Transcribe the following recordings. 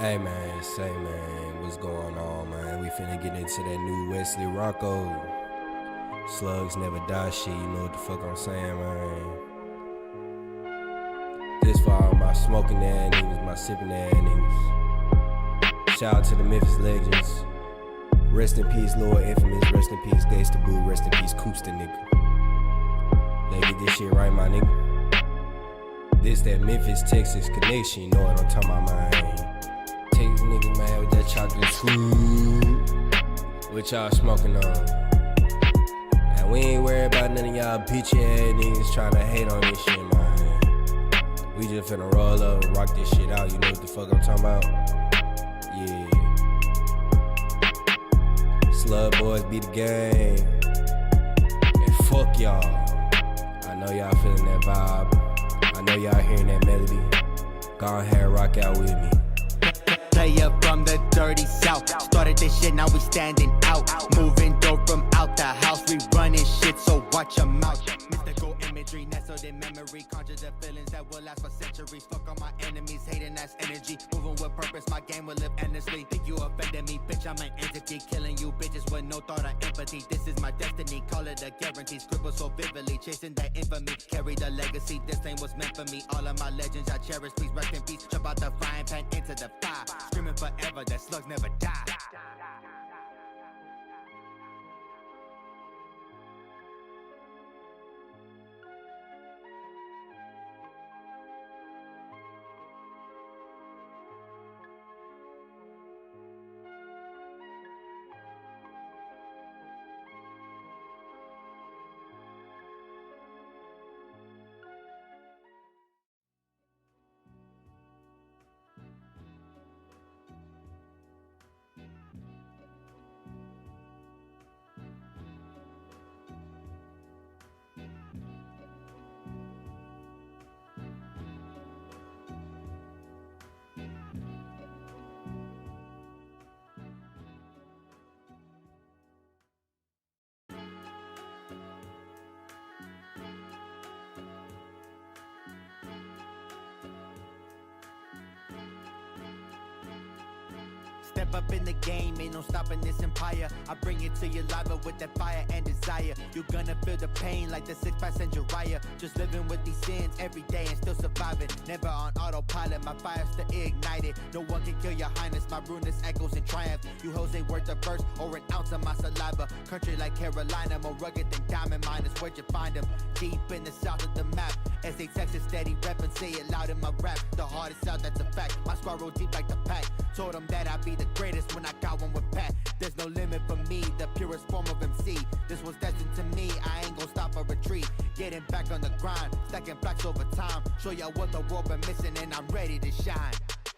Hey man, say man, what's going on, man? We finna get into that new Wesley Rocco. Slugs never die shit, you know what the fuck I'm saying, man? This for all my smoking ass niggas, my sipping ass niggas. Shout out to the Memphis legends. Rest in peace, Lord Infamous. Rest in peace, Gangsta Boo. Rest in peace, Coops the nigga. Let's get this shit right, my nigga. This that Memphis, Texas connection, you know what I'm talking about, man? Take nigga, man, with that chocolate scoop. What y'all smoking on? And we ain't worried about none of y'all bitch ass niggas trying to hate on this shit, man. We just finna roll up and rock this shit out, you know what the fuck I'm talking about? Yeah. Slug boys be the game. And fuck y'all. I know y'all feeling that vibe. I know y'all hearing that melody. Go ahead, rock out with me. Player from the dirty south. Started this shit, now we standing out. Moving dope from out the house. We running shit, so watch your mouth. Mystical imagery, nestled in memory. Conjure the feelings that will last for centuries. Fuck all my enemies, hating that's energy. Moving with purpose, my game will live endlessly. Think you offended me, bitch, I'm an entity. Killing you bitches with no thought of empathy. This is my destiny, call it a guarantee. Scribble so vividly, chasing that infamy. Carry the legacy, this thing was meant for me. All of my legends I cherish, please rest in peace. Jump out the frying pan into the fire. Screaming forever, that slugs never die. Step up in the game, ain't no stopping this empire. I bring it to you live with that fire and desire. You're gonna feel the pain like the 6 passenger Raya. Just living with these sins every day and still surviving. Never on autopilot, my fire's still ignited. No one can kill your highness, my ruinous echoes in triumph. You hoes ain't worth a verse or an ounce of my saliva. Country like Carolina, more rugged than diamond miners. Where'd you find them? Deep in the south of the map. SA Texas steady reppin', say it loud in my rap. The hardest out, that's a fact. My squad roll deep like the pack. Told them that I'd be the greatest when I got one with Pat. There's no limit for me, the purest form of MC. This was destined to me, I ain't gon' stop or retreat. Getting back on the grind, stacking blacks over time. Show y'all what the world been missing and I'm ready to shine.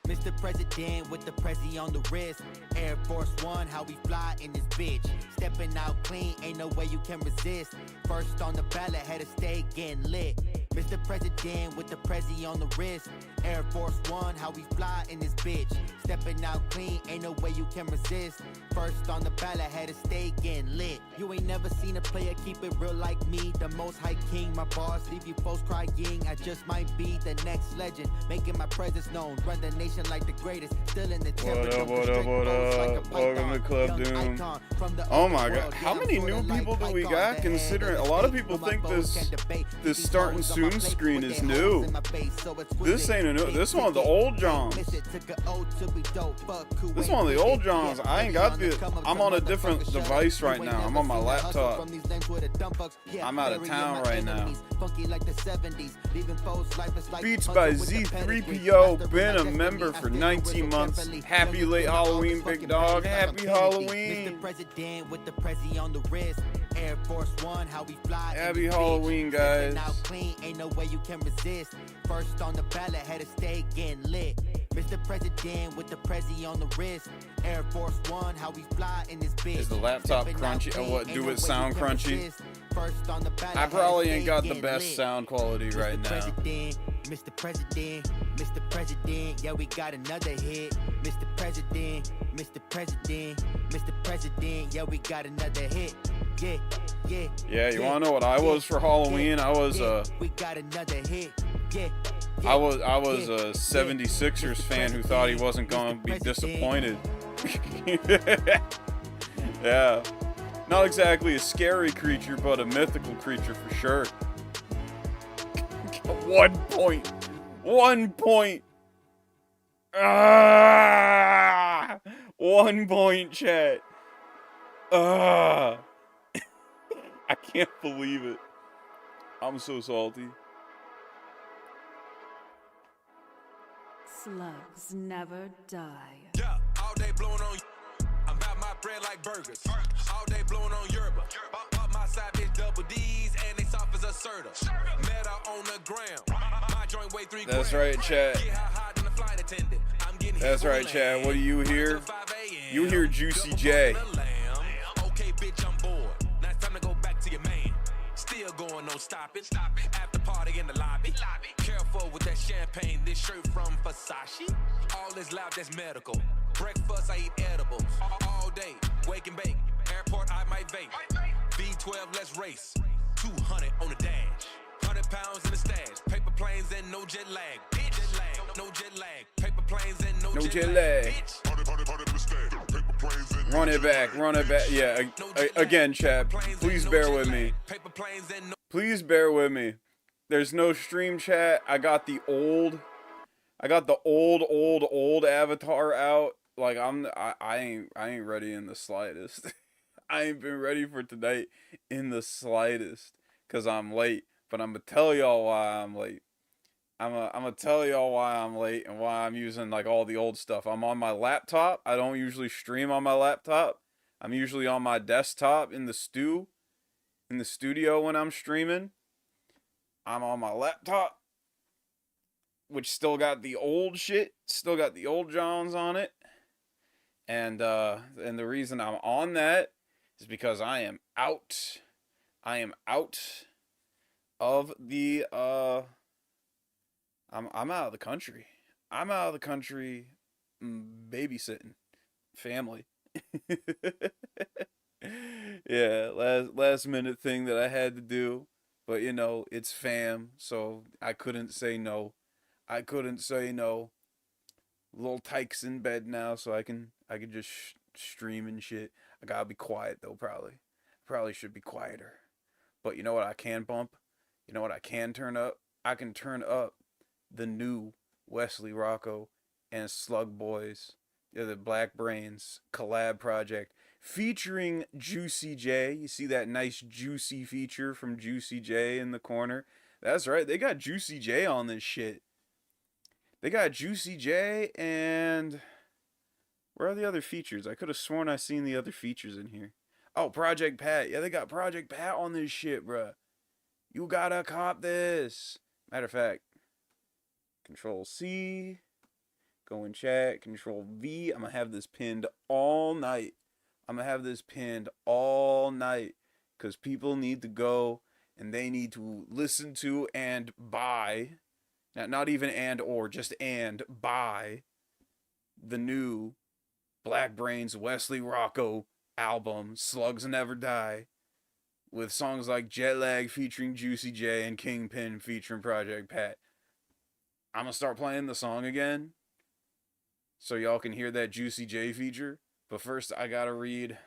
Mr. President with the Prezi on the wrist. Air Force One, how we fly in this bitch. Stepping out clean, ain't no way you can resist. First on the ballot, had to stay getting lit. Mr. President with the Prezi on the wrist. Air Force One, how we fly in this bitch. Stepping out clean, ain't no way you can resist. First on the ballot, had to stay getting lit. You ain't never seen a player keep it real like me. The most high king, my bars leave you folks crying. I just might be the next legend, making my presence known. Run the nation like the greatest, still in the temple. What up? Welcome to Club Doom. Oh my god, how many new people do we got? Considering a lot of people think this starting soon screen is new. This ain't a new. This one of the old Johns. This one of the old Johns. I ain't got the. I'm on a different device right now. I'm on my laptop. I'm out of town right now. Beats by Z3PO. Been a member for 19 months. Happy late Halloween, big dog. Happy Halloween. Air Force One, how we fly. Happy Halloween, guys. Ain't no way you can resist. First on the ballot, had to stay getting lit. Mr. President with the Prezi on the wrist. Air Force One, how we fly in this bitch. Is the laptop crunchy? What do it sound crunchy? First on the ballot, I probably ain't got the best sound quality right now. Mr. President, Mr. President, yeah, we got another hit. Mr. President, Mr. President, Mr. President, yeah, we got another hit. Yeah, you wanna know what I was for Halloween? I was we got another hit. I was a 76ers fan who thought he wasn't going to be disappointed. Yeah. Not exactly a scary creature, but a mythical creature for sure. 1 point. 1 point. 1 point, chat. I can't believe it. I'm so salty. Slugs never die. Yeah, all day blowing on. I'm about my bread like burgers. All day blowing on yerba. Up my side bitch double D's and they soft as a Serta. Meta on the ground. My joint weigh 3 grams. That's right, chat. That's right, chat. What do you hear? You hear Juicy J. Okay, bitch, I'm bored. Now it's time to go back to your man. Still going, no stopping. After party in the lobby. Careful with that champagne. This shirt from Versace. All this loud, that's medical. Breakfast, I eat edibles. All day, wake and bake. Airport, I might vape. V12, let's race. 200 on the dash. 100 pounds in the stash. Paper planes and no jet lag. Bitch, jet lag. No jet lag. Paper planes and no jet lag. Bitch. Run it back, run it back. Yeah, again, chat. Please bear with me. Please bear with me. There's no stream chat. I got the old avatar out. Like I ain't ready in the slightest. I ain't been ready for tonight in the slightest. Cause I'm late. But I'm gonna tell y'all why I'm late. I'm gonna tell y'all why I'm late and why I'm using like all the old stuff. I'm on my laptop. I don't usually stream on my laptop. I'm usually on my desktop in the studio when I'm streaming. I'm on my laptop, which still got the old shit, still got the old Johns on it. And the reason I'm on that is because I am out. I am out of the I'm out of the country. I'm out of the country babysitting family. Yeah, last minute thing that I had to do, but you know, it's fam, so I couldn't say no. I couldn't say no. Little Tyke's in bed now, so I can just stream and shit. I gotta be quiet though, probably. Probably should be quieter. But you know what I can bump? You know what I can turn up? I can turn up the new Wesley Rocco and Slug Boys, the Black Brains collab project featuring Juicy J. You see that nice juicy feature from Juicy J in the corner? That's right, they got Juicy J on this shit. They got Juicy J and where are the other features? I could have sworn I seen the other features in here. Oh, Project Pat. Yeah, they got Project Pat on this shit, bruh. You gotta cop this. Matter of fact, Control C, go in chat, Control V. I'm gonna have this pinned all night. I'm gonna have this pinned all night because people need to go and they need to listen to and buy, not even and or, just and buy the new Black Brains Wesley Rocco album, Slugs Never Die, with songs like Jet Lag featuring Juicy J and Kingpin featuring Project Pat. I'm gonna start playing the song again so y'all can hear that Juicy J feature. But first, I gotta read.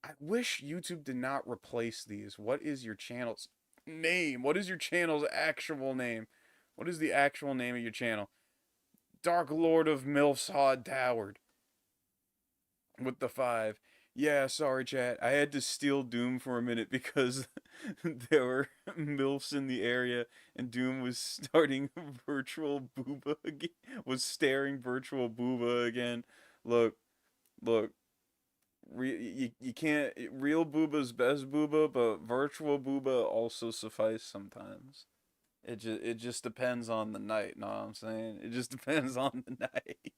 I wish YouTube did not replace these. What is your channel's name? What is your channel's actual name? What is the actual name of your channel? Dark Lord of Milf's Hod Towered. With the 5. Yeah, sorry, chat. I had to steal Doom for a minute because there were MILFs in the area and Doom was starting virtual booba again. Was staring virtual booba again. Look. You can't... Real booba's best booba, but virtual booba also suffice sometimes. It just depends on the night, know what I'm saying? It just depends on the night.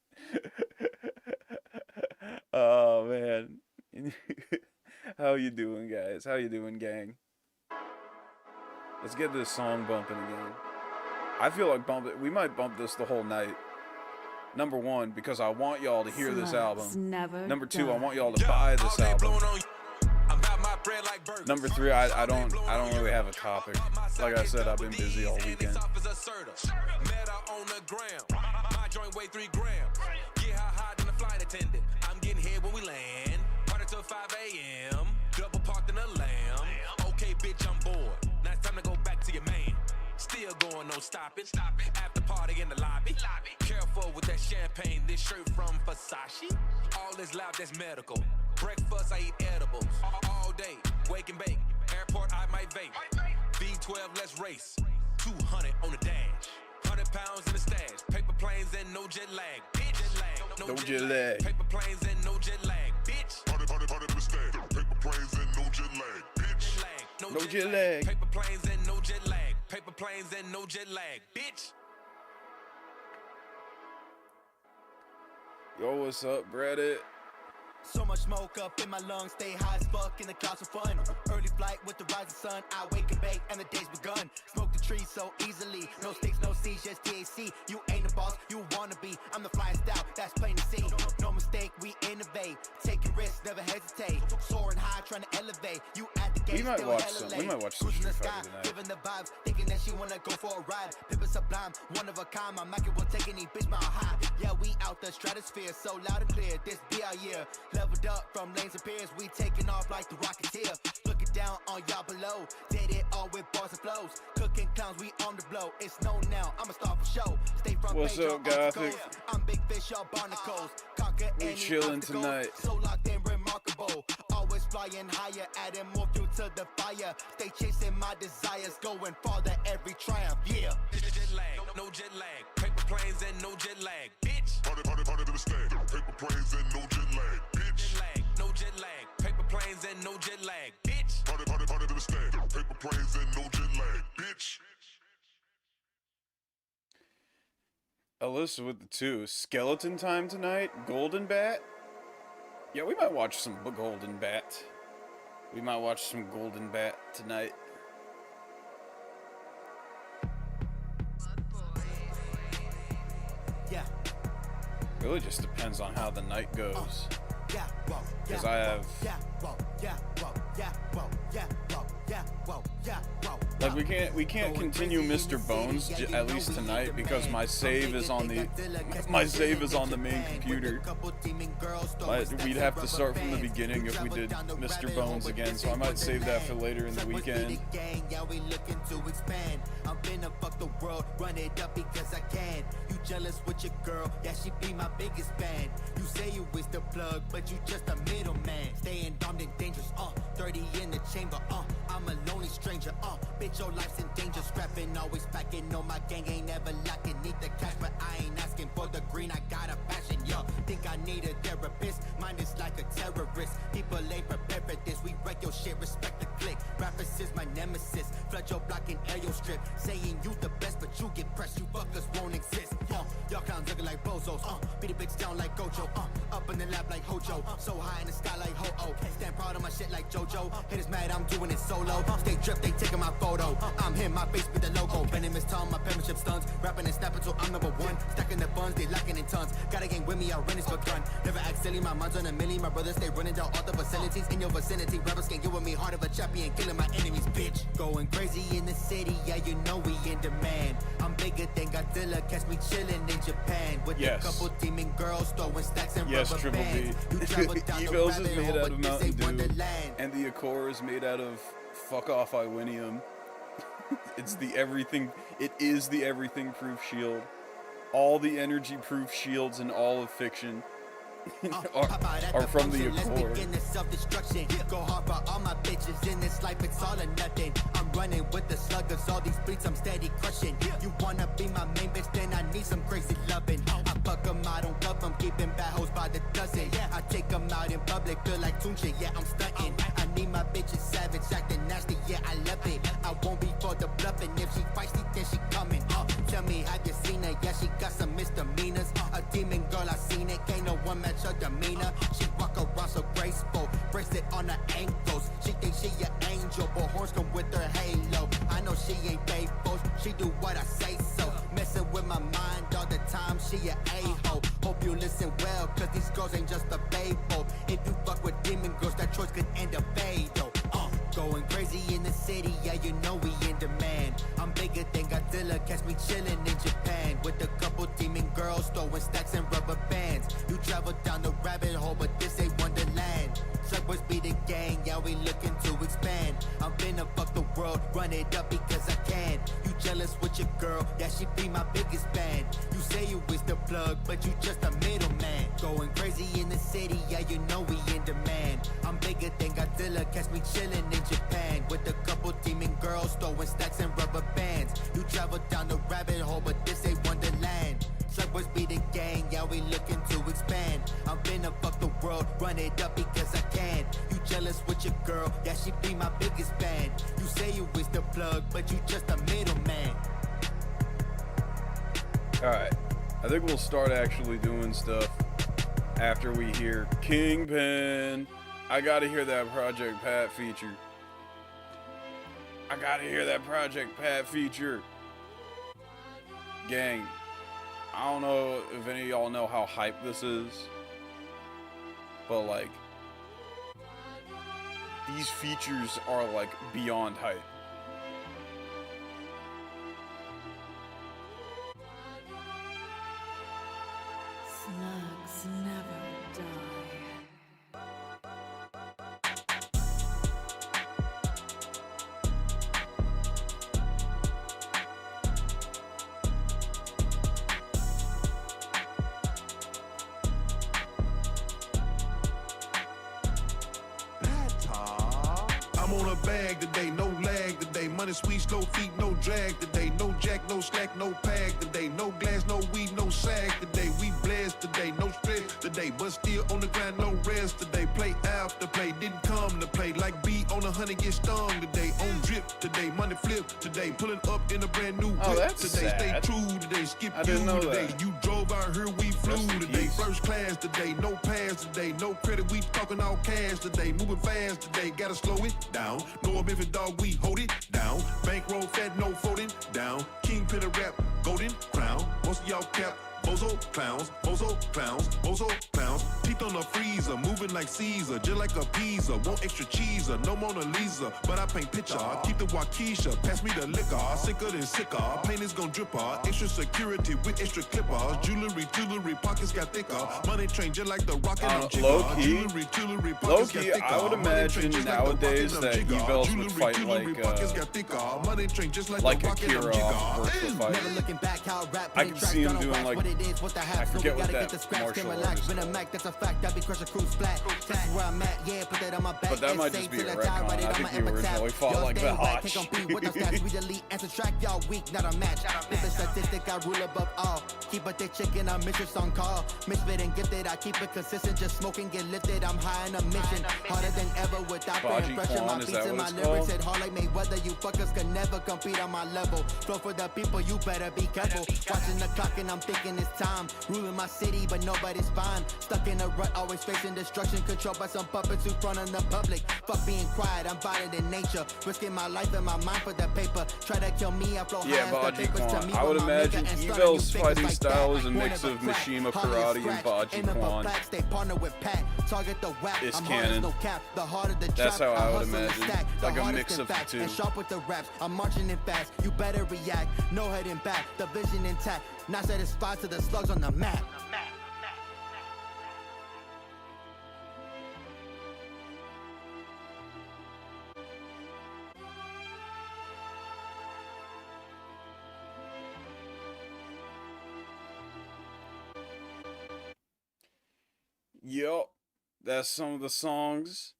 Oh, man. How you doing, guys? How you doing, gang? Let's get this song bumping again. I feel like we might bump this the whole night. Number 1, because I want y'all to hear this album. Number 2, I want y'all to buy this album. I'm about my Number 3, I don't really have a topic. Like I said, I've been busy all weekend. Met her on the gram. My joint weigh 3 grams. Get her hot than a flight attendant. I'm getting here when we land. Party till 5 a.m. Double parked in the lamb. Okay, bitch, I'm bored. Now it's time to go back to your man. Still going, no stopping. After party in the lobby. Careful with that champagne. This shirt from Versace. All this loud, that's medical. Breakfast, I eat edibles. All day, wake and bake. Airport, I might vape. V12, let's race. 200 on the dash. 100 pounds in the stash. Paper planes and no jet lag. Bitch, No jet lag. Paper planes and no jet lag. Bitch. 100 in the stash. Paper planes and no jet lag. Bitch. No jet lag. Paper planes and no jet lag. Paper planes and no jet lag. Bitch. Yo, what's up, Reddit? So much smoke up in my lungs, stay high as fuck in the clouds of fun. Early flight with the rising sun, I wake and bake and the day's begun. Smoke the trees so easily, no sticks, no seeds, just THC. You ain't the boss, you wanna be. I'm the flyest out, that's plain to see. No mistake, we innovate, taking risks, never hesitate. Soaring high, trying to elevate. You at the gate, We might still watch hella some- late. we might watch some Cruising the Street sky, Fighter tonight. giving the vibes, thinking that she wanna go for a ride. Pimpin' sublime, one of a kind. My Mackie will take any bitch mile high. Yeah, we out the stratosphere, so loud and clear. This be our year. Leveled up from lanes and piers, we taking off like the Rocketeer. Looking down on y'all below, did it all with bars and flows. Cooking clowns, we on the blow. It's known now, I'm a star for show. Stay front What's page up, on Gothic? articles. I'm big fish, y'all barnacles. Conquer We any chilling obstacle. tonight. So locked and remarkable. Always flying higher, adding more fuel to the fire. Stay chasing my desires, going farther every triumph. Yeah. Jet lag, no jet lag. Paper planes and no jet lag. Bitch. 100 in the stash. Paper planes and no jet lag. Bitch. No jet lag. Paper planes and no jet lag. Bitch. 100 in the stash. Paper planes and no jet lag. Bitch. Alyssa with the 2. Skeleton time tonight? Golden Bat? Yeah, we might watch some Golden Bat. We might watch some Golden Bat tonight. Yeah. Really just depends on how the night goes. Yeah, whoa, yeah, 'Cause I have- yeah, whoa, yeah, whoa, yeah, whoa, yeah, whoa, yeah, whoa, yeah, whoa. Like we can't continue Mr. Bones at least tonight because my save is on the main computer. We'd have to start from the beginning if we did Mr. Bones again, so I might save that for later in the weekend. Yeah, we looking to expand. I'm finna fuck the world, run it up because I can. You jealous with your girl? Yeah, she be my biggest fan. You say you is the plug, but you just a middleman. Staying armed and dangerous, 30 in the chamber, I'm a lonely stranger, bitch, your life's in danger. Scrapping, always packing, no, my gang ain't never lacking. Need the cash, but I ain't asking for the green, I got a passion, yo. Think I need a therapist, mine is like a terrorist. People ain't prepared for this, we wreck your shit, respect the click. Rappers is my nemesis, flood your block and air your strip. Saying you the best, but you get pressed, you fuckers won't exist, y'all clowns looking like bozos, beat a bitch down like Gojo, up in the lab like Hojo, so high in the sky like Ho-Oh. Stand proud of my shit like JoJo, haters mad, I'm doing it solo. Stay drip, they taking my photo, I'm him, my face with the logo. Venomous tongue, my penmanship stunts, rapping and snapping till I'm number one. Stacking the funds, they lacking in tons, got a gang with me, I run this for gun. Never act silly, my mind's on a milli, my brothers stay running down all the facilities in your vicinity. Rappers can't get with me, heart of a champion, killing my enemies, bitch. Going crazy in the city, yeah, you know we in demand. I'm bigger than Godzilla, catch me chilling in Japan with a couple demon girls throwing stacks and rubber bands. You travel down the Evils is rabbit made hole, out of but this Mountain ain't Dew, Wonderland. and the Accor is made out of fuck off Iwinium. It is the everything proof shield. All the energy proof shields in all of fiction are from the Accor. Begin the self-destruction. Go hard for all my bitches in this life, it's all or nothing. I'm running with the sluggers, all these beats I'm steady crushing. You wanna be my main bitch, then I need some crazy loving. I fuck them, I don't love them, keeping bad hoes by the dozen. I take them out in public, feel like Tunche, yeah, I'm stunting. I need my bitches savage, acting nasty, yeah, I love it. I won't be for the bluffing, if she feisty, then she coming. Tell me, have you seen her? Yeah, she got some misdemeanors. A demon girl, I seen it, can't no one match her demeanor. She walk around so graceful, bracelet on her ankles. She thinks she an angel, but horns come with her halo. I know she ain't faithful, she do what I say so. Messing with my mind all the time, she a a-hole. Hope you listen well, cause these girls ain't just a fable. If you fuck with demon girls, that choice could end up fatal. Going crazy in the city, yeah, you know we in demand. I'm bigger than Godzilla, catch me chillin' in Japan with a couple demon girls throwing stacks and rubber bands. You travel down the rabbit hole, but this ain't Wonderland. Subways be the gang, yeah, we looking to expand. I'm finna fuck the world, run it up because I can. You jealous with your girl, yeah, she be my biggest fan. You say you is the plug, but you just a middleman. Going crazy in the city, yeah, you know we in demand. I'm bigger than Godzilla, catch me chillin' in Japan with a couple demon girls throwing stacks and rubber bands. You travel down the rabbit hole, but this ain't Wonderland. Subways be the gang, yeah, we looking to expand. I'm finna fuck the world, run it up because I can. You jealous with your girl, yeah, she be my biggest fan. You say you is the plug, but you just a middleman. Alright, I think we'll start actually doing stuff after we hear Kingpin. I gotta hear that Project Pat feature. I gotta hear that Project Pat feature. Gang, I don't know if any of y'all know how hype this is, but like, these features are like beyond hype. Slugs never die. I'm on a bag today, no lag today. Money sweet, slow feet, no drag today. No jack, no slack, no pag today. No glass, no weed, no sag today. We blessed today, no stress today. But still on the grind, no rest today. Play after play, didn't come to play. Like B on 100, get stung today. On drip today, money flip today. Pulling up in a brand new whip that's today. sad. Stay true today, skip I you didn't know today. that. You drove out here, we flew Rest in today. peace. First class today, no pass today. No credit, we talking all cash today. Moving fast today, gotta slow it down. No Memphis dog, we hold it down. Bankroll fat, no folding down. Kingpin of rap, golden crown. Most of y'all cap, bozo clowns, bozo clowns, bozo clowns. Teeth on a freezer, moving like Caesar, just like a pizza. Want extra cheese, no Mona Lisa, but I paint picture. Keep the Waukesha, pass me the liquor. Sicker than sicker, paint is gon' drip her. Extra security with extra clippers. Jewelry, pockets got thicker. Money train just like the rocket on Jigger. Low-key, Jewelry, pockets got thicker. I would imagine nowadays that evils would fight like Akira off Virtual Fighter. Never looking back how rap I can see him doing like, I forget what that martial art is been a Mac, that's a fact. I be crushing crew splat. That's where I'm at. Yeah, put that on my back. But that might just be a retcon. I think he originally fought like the Hotch. Can't compete with the stats. We delete and subtract. Y'all weak, not a match. If a statistic, I rule above all. Keep a thick chicken, I'm mistress on call. Misfit and gifted, I keep it consistent. Just smoking, get lifted. I'm high on a mission. Harder than ever without the Baji impression. Kwan, My is beats that and what my it's lyrics called? hit hard like Mayweather. You fuckers can never compete on my level. Flow for the people, you better be careful. Watching the clock and I'm thinking it's time. Ruling my city, but nobody's fine. Stuck in a rut, always facing destruction. Controlled by some puppets who front on the public. Fuck being quiet, I'm violent in nature. Risking my life and my mind for the paper. Try to kill me, I flow Yeah, high as Baji the papers to Kwan. me. I would with my imagine maker and starting Evil's new fighting figures like style that. is a mix Born of a crack, Mishima hardly a Karate and scratch. Baji Aim up a Kwan. plaque, stay partnered with Pat. Target the whack. It's I'm canon. hard as no cap. The harder the That's trap, how I would hustle and imagine. stack. The Like a hardest mix in of the fact, two. and sharp with the raps. I'm marching in fast. You better react. No heading back. The vision intact. Not satisfied to the slugs on the map. Yup, that's some of the songs.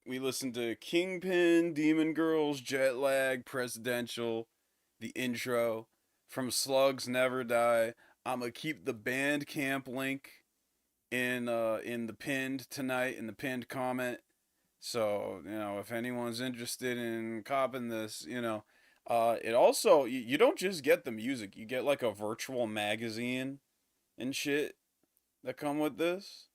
We listened to Kingpin, Demon Girls, Jet Lag, Presidential, the intro from Slugs Never Die. I'ma keep the Bandcamp link in the pinned tonight, in the pinned comment. So, if anyone's interested in copping this, it also, you don't just get the music, you get like a virtual magazine and shit that come with this.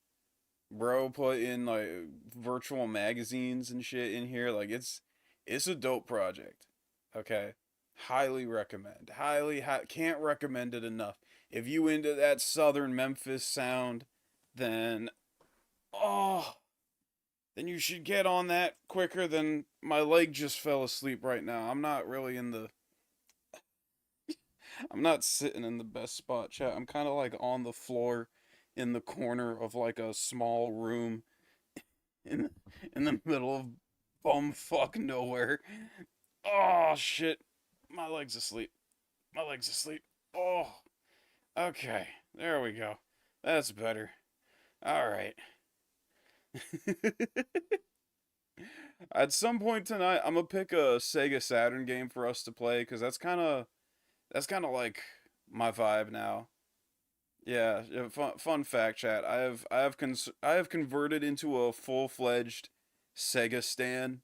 Bro put in like virtual magazines and shit in here. Like it's a dope project. Okay. Highly recommend. Can't recommend it enough. If you into that Southern Memphis sound, then then you should get on that quicker than my leg just fell asleep right now. I'm not really in the I'm not sitting in the best spot, chat. I'm kind of like on the floor in the corner of like a small room in in the middle of bumfuck nowhere. Oh shit. My leg's asleep. My leg's asleep. Oh. Okay. There we go. That's better. All right. At some point tonight, I'm gonna pick a Sega Saturn game for us to play because that's kind of like my vibe now. Yeah, yeah, fun fact, chat. I have converted into a full-fledged Sega stan.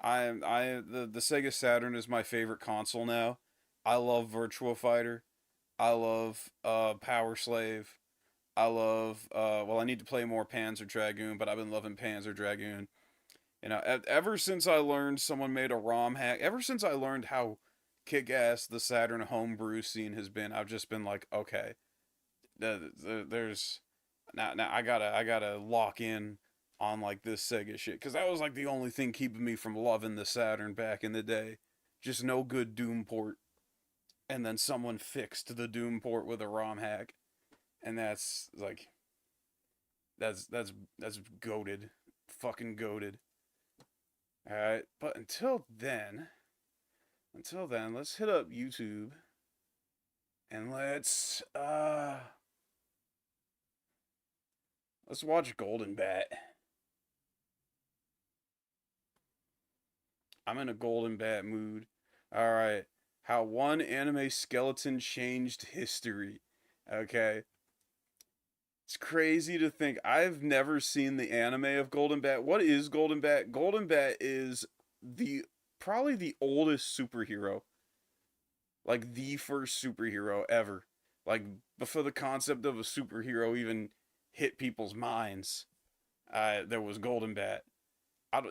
The Sega Saturn is my favorite console now. I love Virtua Fighter. I love Power Slave. I love well, I need to play more Panzer Dragoon, but I've been loving Panzer Dragoon. You know, ever since I learned someone made a ROM hack, ever since I learned how kick-ass the Saturn homebrew scene has been, I've just been like, okay, there's now I gotta lock in on like this Sega shit because that was like the only thing keeping me from loving the Saturn back in the day. Just no good Doom port, and then someone fixed the Doom port with a ROM hack, and that's like that's goated, fucking goated. All right, but until then, let's hit up YouTube and let's watch Golden Bat. I'm in a Golden Bat mood. All right, how one anime skeleton changed history. Okay, it's crazy to think I've never seen the anime of Golden Bat. What is Golden Bat? Golden Bat is the probably the oldest superhero. Like the first superhero ever. Like before the concept of a superhero even hit people's minds, there was Golden Bat.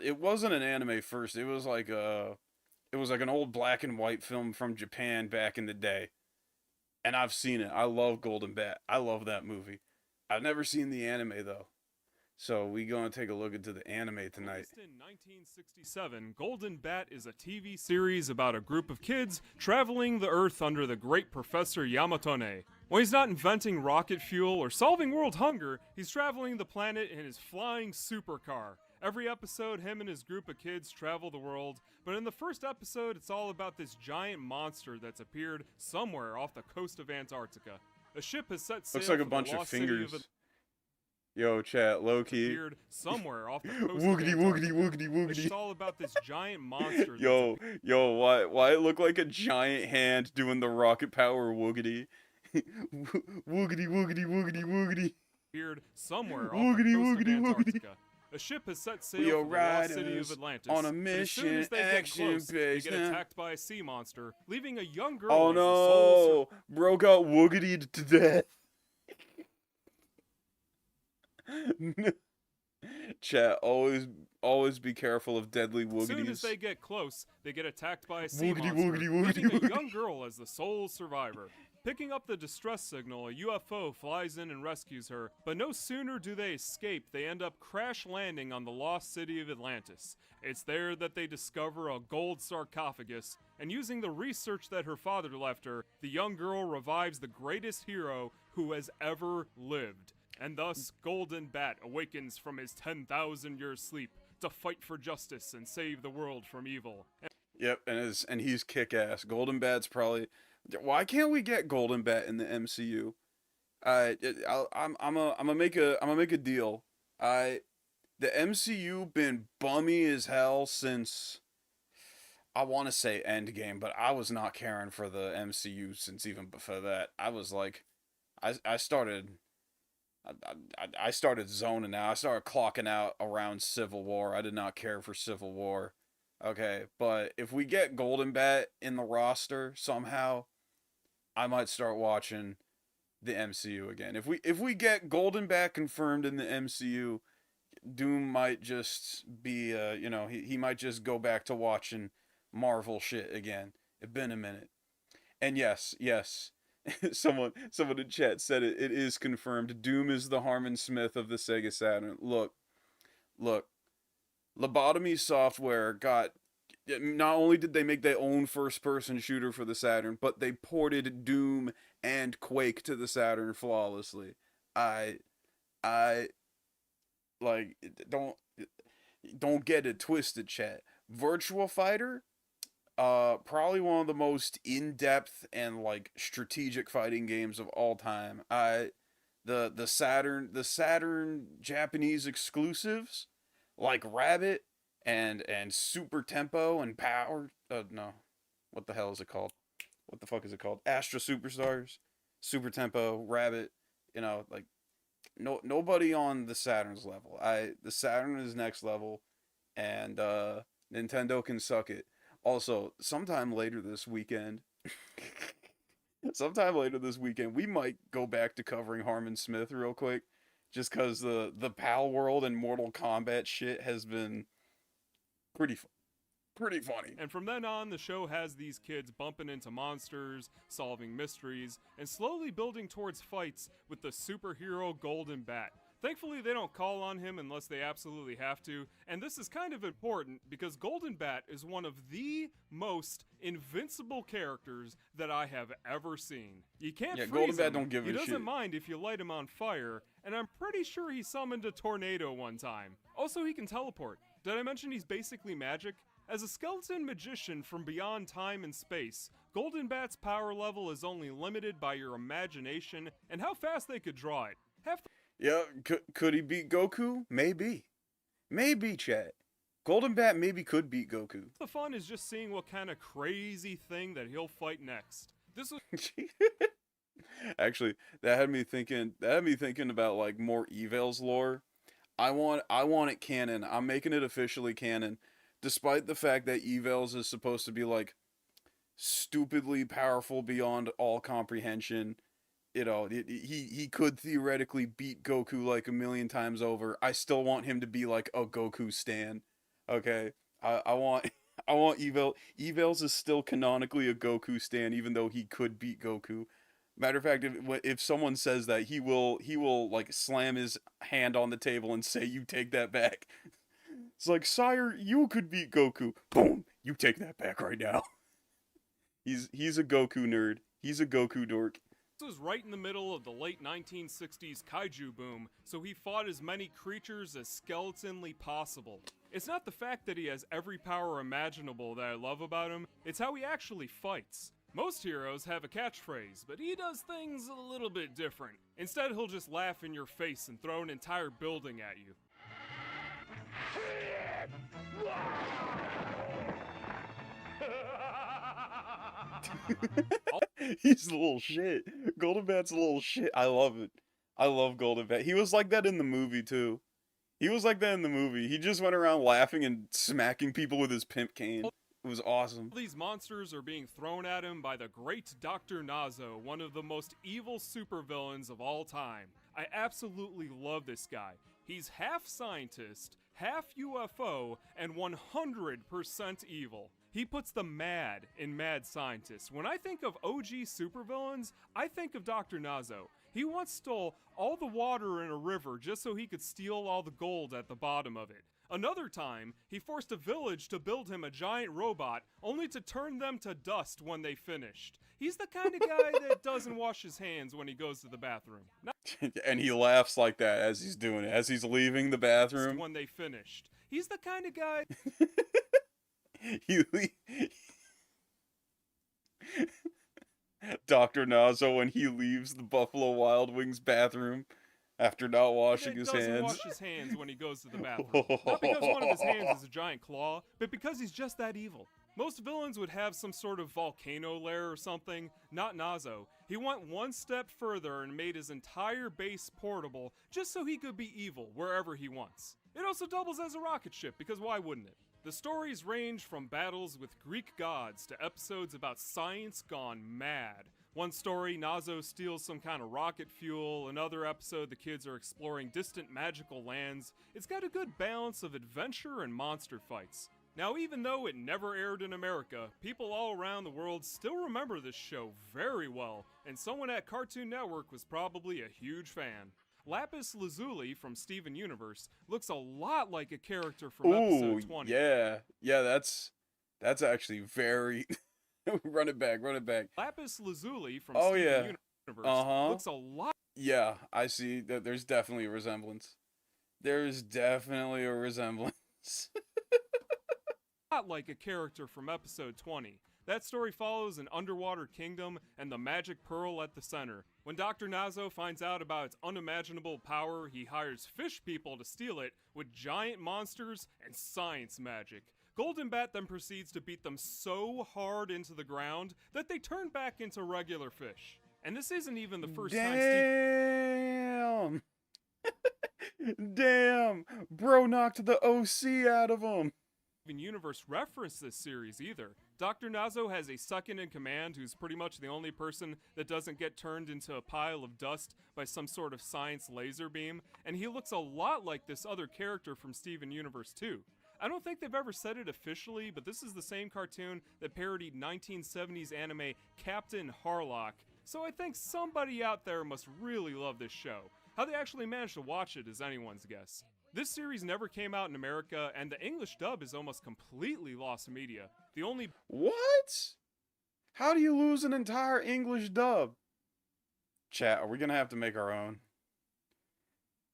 It wasn't an anime first. It was like an old black and white film from Japan back in the day. And I've seen it. I love Golden Bat. I love that movie. I've never seen the anime though. So we gonna take a look into the anime tonight. Released in 1967, Golden Bat is a TV series about a group of kids traveling the Earth under the great Professor Yamatone. When he's not inventing rocket fuel or solving world hunger, he's traveling the planet in his flying supercar. Every episode, him and his group of kids travel the world, but in the first episode, it's all about this giant monster that's appeared somewhere off the coast of Antarctica. A ship has set sail Looks like a for the bunch of lost city fingers. Yo, chat, low key. appeared somewhere off the coast Woogity, of woogity, Antarctica. woogity, woogity. It's all about this giant monster. Yo, why it look like a giant hand doing the rocket power woogity? Woogity, woogity, woogity, woogity. Appeared somewhere off Woogity, the coast woogity, of woogity. Antarctica. A ship has set sail We are for the lost city riders of Atlantis. on a but as soon mission, as they get action close, they based, get huh? attacked by a sea monster, leaving a young girl Oh as the sole no, bro got woogity to death. Chat, always be careful of deadly As soon as woogities. they get close, they get attacked by a sea Woogity, monster, woogity, woogity, leaving a woogity. young girl as the sole survivor. Picking up the distress signal, a UFO flies in and rescues her, but no sooner do they escape, they end up crash landing on the lost city of Atlantis. It's there that they discover a gold sarcophagus, and using the research that her father left her, the young girl revives the greatest hero who has ever lived. And thus, Golden Bat awakens from his 10,000-year sleep to fight for justice and save the world from evil. Yep, and he's kick-ass. Golden Bat's probably. Why can't we get Golden Bat in the MCU? I'm gonna make a deal. The MCU been bummy as hell since I want to say Endgame, but I was not caring for the MCU since even before that. I was like, I started zoning out. I started clocking out around Civil War. I did not care for Civil War. Okay, but if we get Golden Bat in the roster somehow, I might start watching the MCU again. If we get Golden Bat confirmed in the MCU, Doom might just be he might just go back to watching Marvel shit again. It's been a minute. And yes, someone in chat said it. It is confirmed. Doom is the Harmon Smith of the Sega Saturn. Look. Lobotomy Software got, not only did they make their own first-person shooter for the Saturn, but they ported Doom and Quake to the Saturn flawlessly. I, I, like, don't get it twisted, chat. Virtua Fighter, probably one of the most in-depth and, like, strategic fighting games of all time. The Saturn Japanese exclusives, like Rabbit and Super Tempo and Power, no, what the hell is it called? What the fuck is it called? Astra Superstars, Super Tempo, Rabbit, like, nobody on the Saturn's level. The Saturn is next level, and Nintendo can suck it. Also, sometime later this weekend, we might go back to covering Harmon Smith real quick, just because the Pal World and Mortal Kombat shit has been pretty funny. And from then on, the show has these kids bumping into monsters, solving mysteries, and slowly building towards fights with the superhero Golden Bat. Thankfully, they don't call on him unless they absolutely have to, and this is kind of important because Golden Bat is one of the most invincible characters that I have ever seen. You can't freeze Golden Bat him. don't give a shit. He doesn't mind if you light him on fire, and I'm pretty sure he summoned a tornado one time. Also, he can teleport. Did I mention he's basically magic? As a skeleton magician from beyond time and space, Golden Bat's power level is only limited by your imagination and how fast they could draw it. Yeah, could he beat Goku? Maybe, chat. Golden Bat maybe could beat Goku. The fun is just seeing what kind of crazy thing that he'll fight next. This was Actually, that had me thinking about, like, more Evel's lore. I want it canon. I'm making it officially canon. Despite the fact that Evel's is supposed to be, like, stupidly powerful beyond all comprehension, he could theoretically beat Goku like a million times over. I still want him to be like a Goku stan. Okay? I want Evel's is still canonically a Goku stan, even though he could beat Goku. Matter of fact, if someone says that, he will like slam his hand on the table and say, "You take that back." It's like, "Sire, you could beat Goku." Boom! You take that back right now. He's a Goku nerd. He's a Goku dork. This was right in the middle of the late 1960s kaiju boom, so he fought as many creatures as skeletonly possible. It's not the fact that he has every power imaginable that I love about him, it's how he actually fights. Most heroes have a catchphrase, but he does things a little bit different. Instead, he'll just laugh in your face and throw an entire building at you. He's a little shit. Golden Bat's a little shit. I love it. I love Golden Bat. He was like that in the movie, too. He just went around laughing and smacking people with his pimp cane. It was awesome. These monsters are being thrown at him by the great Dr. Nazo, one of the most evil supervillains of all time. I absolutely love this guy. He's half scientist, half UFO, and 100% evil. He puts the mad in mad scientist. When I think of OG supervillains, I think of Dr. Nazo. He once stole all the water in a river just so he could steal all the gold at the bottom of it. Another time, he forced a village to build him a giant robot, only to turn them to dust when they finished. He's the kind of guy that doesn't wash his hands when he goes to the bathroom. And he laughs like that as he's doing it, as he's leaving the bathroom. When they finished. He's the kind of guy... Dr. Nazo when he leaves the Buffalo Wild Wings bathroom after not washing his hands. He doesn't wash his hands when he goes to the bathroom. Not because one of his hands is a giant claw, but because he's just that evil. Most villains would have some sort of volcano lair or something. Not Nazo. He went one step further and made his entire base portable just so he could be evil wherever he wants. It also doubles as a rocket ship, because why wouldn't it? The stories range from battles with Greek gods to episodes about science gone mad. One story, Nazo steals some kind of rocket fuel. Another episode, the kids are exploring distant magical lands. It's got a good balance of adventure and monster fights. Now, even though it never aired in America, people all around the world still remember this show very well, and someone at Cartoon Network was probably a huge fan. Lapis Lazuli from Steven Universe looks a lot like a character from episode 20. Yeah, that's actually very. Run it back. Lapis Lazuli from Oh, Steven yeah. Universe looks a lot Yeah, I see that. There's definitely a resemblance. There's definitely a resemblance. like a character from episode 20. That story follows an underwater kingdom and the magic pearl at the center. When Dr. Nazo finds out about its unimaginable power, he hires fish people to steal it with giant monsters and science magic. Golden Bat then proceeds to beat them so hard into the ground that they turn back into regular fish. And this isn't even the first time Damn! Damn! Bro knocked the OC out of him. Steven Universe referenced this series either. Dr. Nazo has a second-in-command who's pretty much the only person that doesn't get turned into a pile of dust by some sort of science laser beam, and he looks a lot like this other character from Steven Universe too. I don't think they've ever said it officially, but this is the same cartoon that parodied 1970s anime Captain Harlock, so I think somebody out there must really love this show. How they actually managed to watch it is anyone's guess. This series never came out in America, and the English dub is almost completely lost media. The only— What? How do you lose an entire English dub? Chat, are we gonna have to make our own?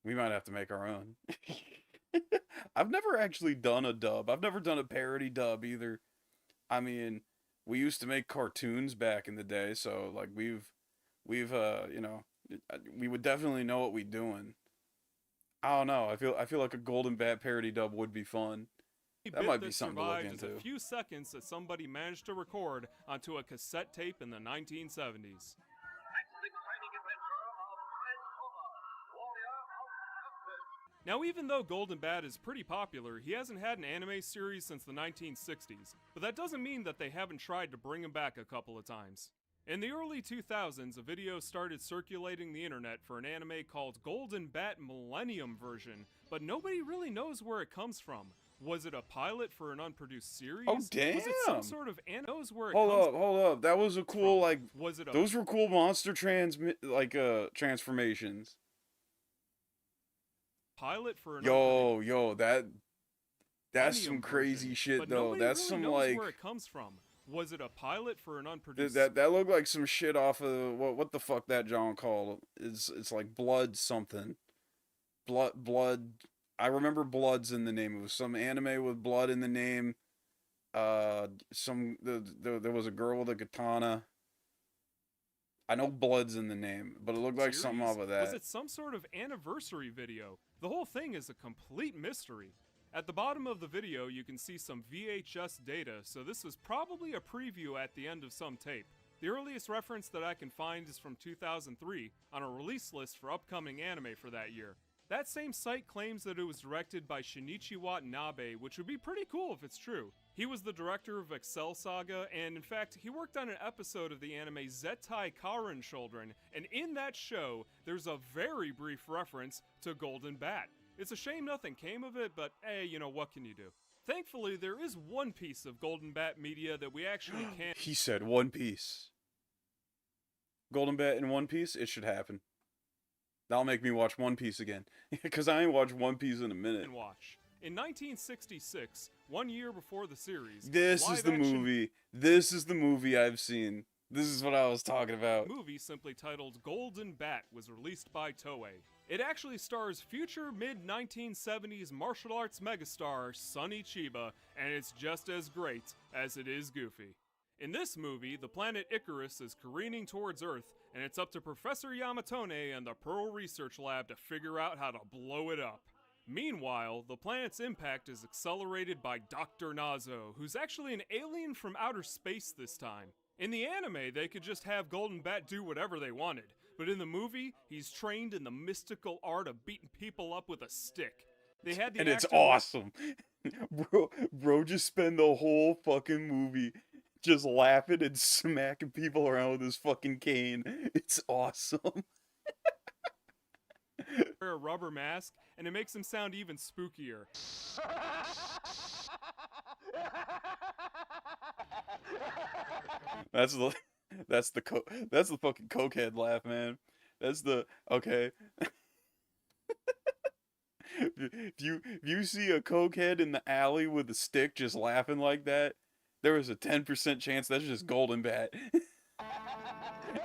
We might have to make our own. I've never actually done a dub. I've never done a parody dub either. I mean, we used to make cartoons back in the day, so like we've you know, we would definitely know what we're doing. I don't know. I feel like a Golden Bat parody dub would be fun. That might be something to look into. A few seconds that somebody managed to record onto a cassette tape in the 1970s. Now, even though Golden Bat is pretty popular, he hasn't had an anime series since the 1960s, but that doesn't mean that they haven't tried to bring him back a couple of times. In the early 2000s, a video started circulating the internet for an anime called Golden Bat Millennium Version, but nobody really knows where it comes from. Was it a pilot for an unproduced series? Oh, damn! Was it some sort of knows where it Hold up. That was a cool, like, was it those were cool monster transformations. Pilot for an Yo, that's some crazy version, shit, but though. That's really some, knows like, where it comes from. Was it a pilot for an unproduced? that looked like some shit off of what the fuck that John called? It's like Blood something. Blood. I remember Blood's in the name. It was some anime with blood in the name. There was a girl with a katana. I know Blood's in the name, but it looked like something off of that. Was it some sort of anniversary video? The whole thing is a complete mystery. At the bottom of the video, you can see some VHS data, so this was probably a preview at the end of some tape. The earliest reference that I can find is from 2003, on a release list for upcoming anime for that year. That same site claims that it was directed by Shinichi Watanabe, which would be pretty cool if it's true. He was the director of Excel Saga, and in fact, he worked on an episode of the anime Zettai Karin Children, and in that show, there's a very brief reference to Golden Bat. It's a shame nothing came of it, but hey, you know, what can you do? Thankfully, there is one piece of Golden Bat media that we actually can— He said One Piece. Golden Bat in One Piece? It should happen. That'll make me watch One Piece again. Because I ain't watched One Piece in a minute. Watch. In 1966, 1 year before the series, This is the movie. This is the movie I've seen. This is what I was talking about. Movie simply titled Golden Bat was released by Toei. It actually stars future mid-1970s martial arts megastar Sonny Chiba, and it's just as great as it is goofy. In this movie, the planet Icarus is careening towards Earth, and it's up to Professor Yamatone and the Pearl Research Lab to figure out how to blow it up. Meanwhile, the planet's impact is accelerated by Dr. Nazo, who's actually an alien from outer space this time. In the anime, they could just have Golden Bat do whatever they wanted, but in the movie, he's trained in the mystical art of beating people up with a stick. They had the and it's awesome. Bro just spend the whole fucking movie just laughing and smacking people around with his fucking cane. It's awesome. Wear a rubber mask, and it makes him sound even spookier. That's the fucking cokehead laugh, man. That's the okay. If you see a cokehead in the alley with a stick just laughing like that, there is a 10% chance that's just Golden Bat.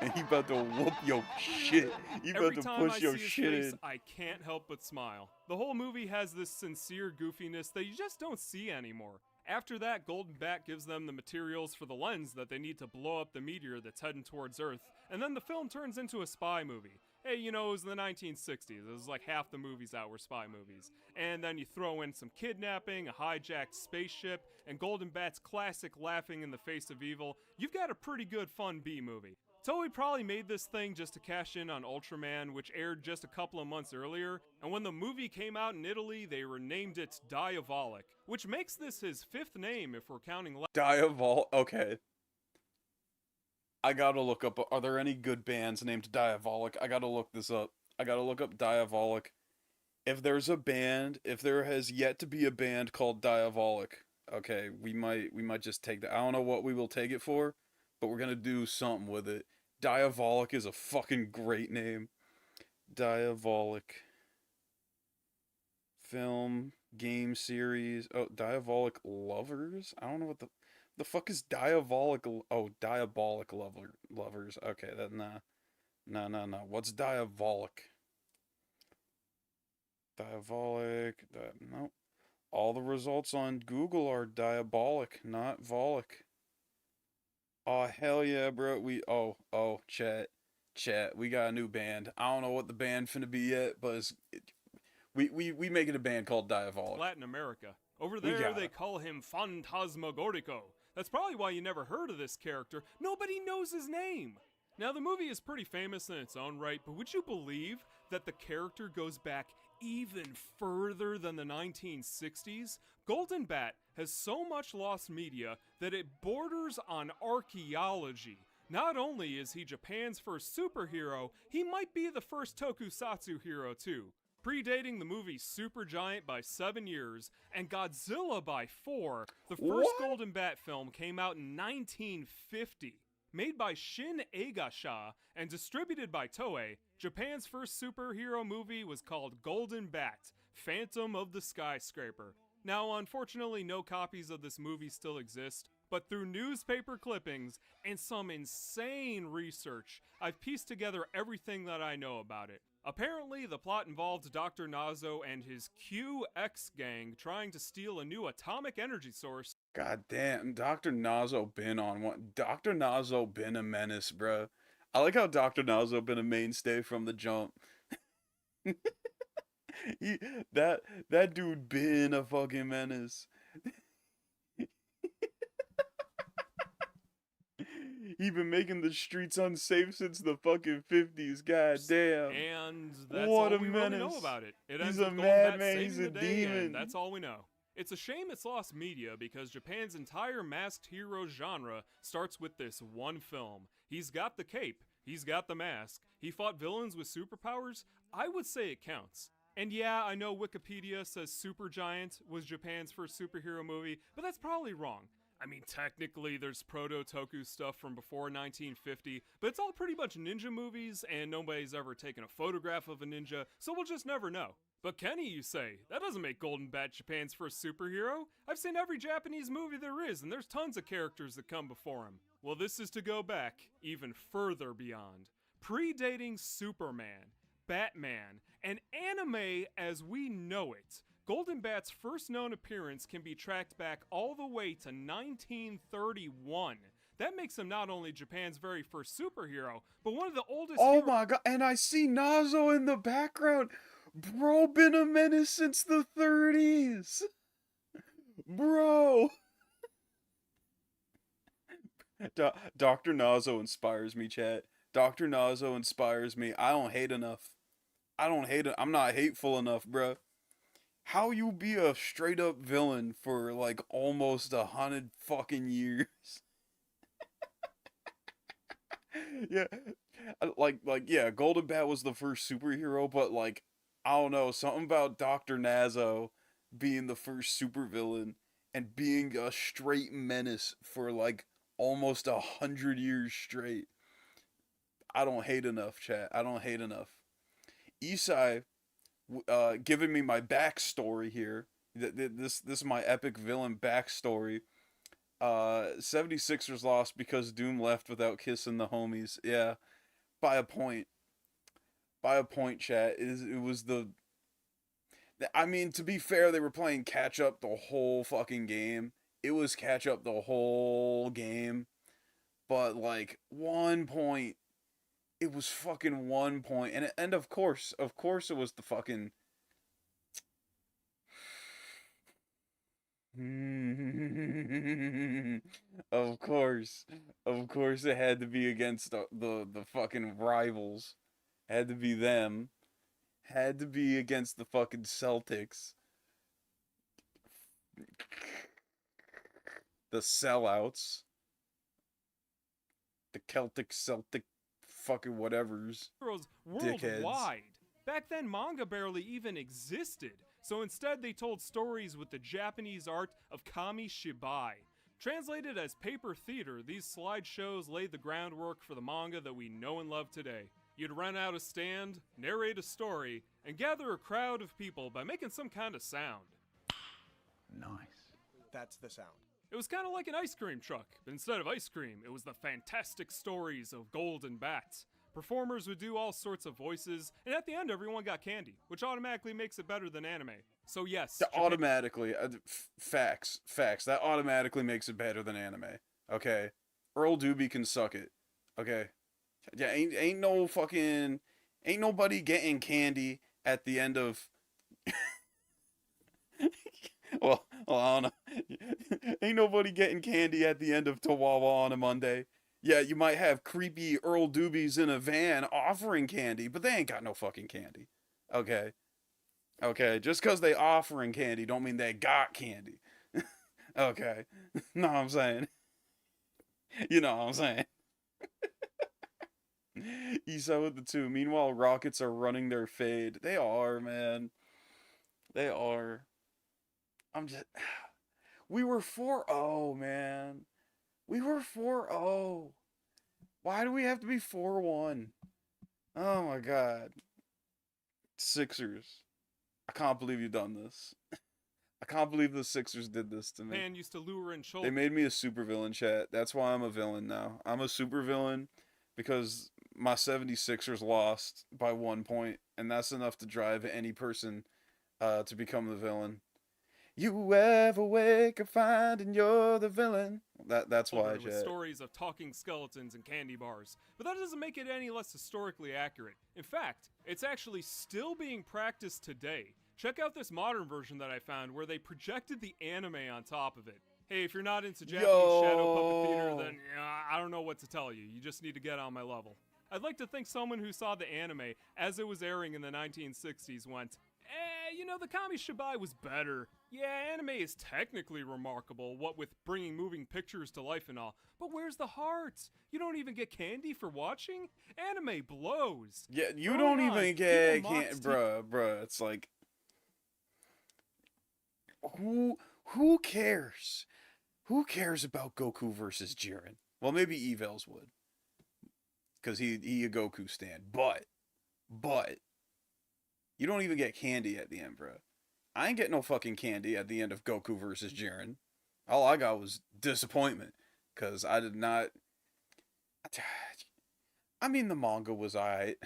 And he about to whoop your shit. He about Every to time I push your see his shit face, in. I can't help but smile. The whole movie has this sincere goofiness that you just don't see anymore. After that, Golden Bat gives them the materials for the lens that they need to blow up the meteor that's heading towards Earth, and then the film turns into a spy movie. Hey, you know, it was in the 1960s. It was like half the movies out were spy movies. And then you throw in some kidnapping, a hijacked spaceship, and Golden Bat's classic laughing in the face of evil. You've got a pretty good fun B-movie. Toei probably made this thing just to cash in on Ultraman, which aired just a couple of months earlier, and when the movie came out in Italy, they renamed it Diavolic, which makes this his 5th name if we're counting Okay. I gotta look up, are there any good bands named Diavolic? I gotta look this up. I gotta look up Diavolic. If there's a band, if there has yet to be a band called Diavolic, okay, we might just take that. I don't know what we will take it for, but we're gonna do something with it. Diavolic is a fucking great name. Diavolic. Film, game series. Oh, Diavolic Lovers? I don't know what the fuck is Diavolic. Oh, Diabolic Lovers. Okay, that nah. What's Diavolic? Diabolic. No. All the results on Google are Diabolic, not Volic. Oh, hell yeah, bro. Chat. We got a new band. I don't know what the band finna be yet, but we making a band called Diavolic. Latin America. Over there, they call him Phantasmagorico. That's probably why you never heard of this character. Nobody knows his name. Now, the movie is pretty famous in its own right, but would you believe that the character goes back even further than the 1960s? Golden Bat has so much lost media that it borders on archaeology. Not only is he Japan's first superhero, he might be the first tokusatsu hero too. Predating the movie Supergiant by 7 years and Godzilla by 4, the first Golden Bat film came out in 1950. Made by Shin Eigasha and distributed by Toei, Japan's first superhero movie was called Golden Bat, Phantom of the Skyscraper. Now, unfortunately, no copies of this movie still exist, but through newspaper clippings and some insane research, I've pieced together everything that I know about it. Apparently, the plot involved Dr. Nazo and his QX gang trying to steal a new atomic energy source. God damn, Dr. Nazo been on one. Dr. Nazo been a menace, bruh. I like how Dr. Nazo been a mainstay from the jump. That dude been a fucking menace. He been making the streets unsafe since the fucking 50s. God damn. And that's what all a we menace. really know about it. He's a madman. He's a the day, demon. and that's all we know. It's a shame it's lost media because Japan's entire masked hero genre starts with this one film. He's got the cape. He's got the mask. He fought villains with superpowers. I would say it counts. And yeah, I know Wikipedia says Supergiant was Japan's first superhero movie, but that's probably wrong. I mean, technically, there's proto-toku stuff from before 1950, but it's all pretty much ninja movies, and nobody's ever taken a photograph of a ninja, so we'll just never know. But Kenny, you say, that doesn't make Golden Bat Japan's first superhero. I've seen every Japanese movie there is, and there's tons of characters that come before him. Well, this is to go back even further beyond. Predating Superman, Batman, and anime as we know it. Golden Bat's first known appearance can be tracked back all the way to 1931. That makes him not only Japan's very first superhero, but one of the oldest. Oh my god, and I see Nazo in the background. Bro, been a menace since the 30s. Bro. Dr. Nazo inspires me, chat. Dr. Nazo inspires me. I don't hate enough. I'm not hateful enough, bro. How you be a straight up villain for like almost 100 fucking years? Yeah, yeah, Golden Bat was the first superhero, but like, I don't know, something about Dr. Nazo being the first supervillain and being a straight menace for like almost 100 years straight. I don't hate enough, chat. I don't hate enough. Isai giving me my backstory here. This is my epic villain backstory. 76ers lost because Doom left without kissing the homies. Yeah, by a point. By a point, chat. It was the... I mean, to be fair, they were playing catch up the whole fucking game. It was catch up the whole game. But, like, 1 point. It was fucking 1 point. And of course it was the fucking... Of course it had to be against the fucking rivals. Had to be them. Had to be against the fucking Celtics. The sellouts. The Celtic fucking whatevers. Worldwide. Back then, manga barely even existed. So instead, they told stories with the Japanese art of kamishibai. Translated as paper theater, these slideshows laid the groundwork for the manga that we know and love today. You'd rent out a stand, narrate a story, and gather a crowd of people by making some kind of sound. Nice. That's the sound. It was kind of like an ice cream truck, but instead of ice cream, it was the fantastic stories of Golden Bat. Performers would do all sorts of voices, and at the end everyone got candy, which automatically makes it better than anime. So yes, automatically, facts, that automatically makes it better than anime. Okay, Earl Doobie can suck it. Okay, yeah, ain't nobody getting candy at the end of. well, I don't know. Ain't nobody getting candy at the end of Tawawa on a Monday. Yeah, you might have creepy Earl Doobies in a van offering candy, but they ain't got no fucking candy. Okay? Okay, just because they offering candy don't mean they got candy. Okay? Know what I'm saying? You know what I'm saying? Issa with the 2. Meanwhile, Rockets are running their fade. They are, man. They are. We were 4-0, man. We were 4-0. Why do we have to be 4-1? Oh my god. Sixers. I can't believe you done this. I can't believe the Sixers did this to me. Japan used to lure in They made me a supervillain, chat. That's why I'm a villain now. I'm a supervillain because my 76ers lost by 1 point, and that's enough to drive any person to become the villain. You ever wake up finding you're the villain? That's why, with stories of talking skeletons and candy bars. But that doesn't make it any less historically accurate. In fact, it's actually still being practiced today. Check out this modern version that I found where they projected the anime on top of it. Hey, if you're not into Japanese shadow puppet theater, then I don't know what to tell you. You just need to get on my level. I'd like to think someone who saw the anime as it was airing in the 1960s went, you know, the Kamishibai was better. Yeah, anime is technically remarkable, what with bringing moving pictures to life and all. But where's the heart? You don't even get candy for watching? Anime blows. Yeah, you don't even get candy, bruh. It's like, who cares? Who cares about Goku versus Jiren? Well, maybe Evels would, cause he a Goku stan. But you don't even get candy at the end, bro. I ain't getting no fucking candy at the end of Goku versus Jiren. All I got was disappointment, cause I did not. I mean, the manga was alright,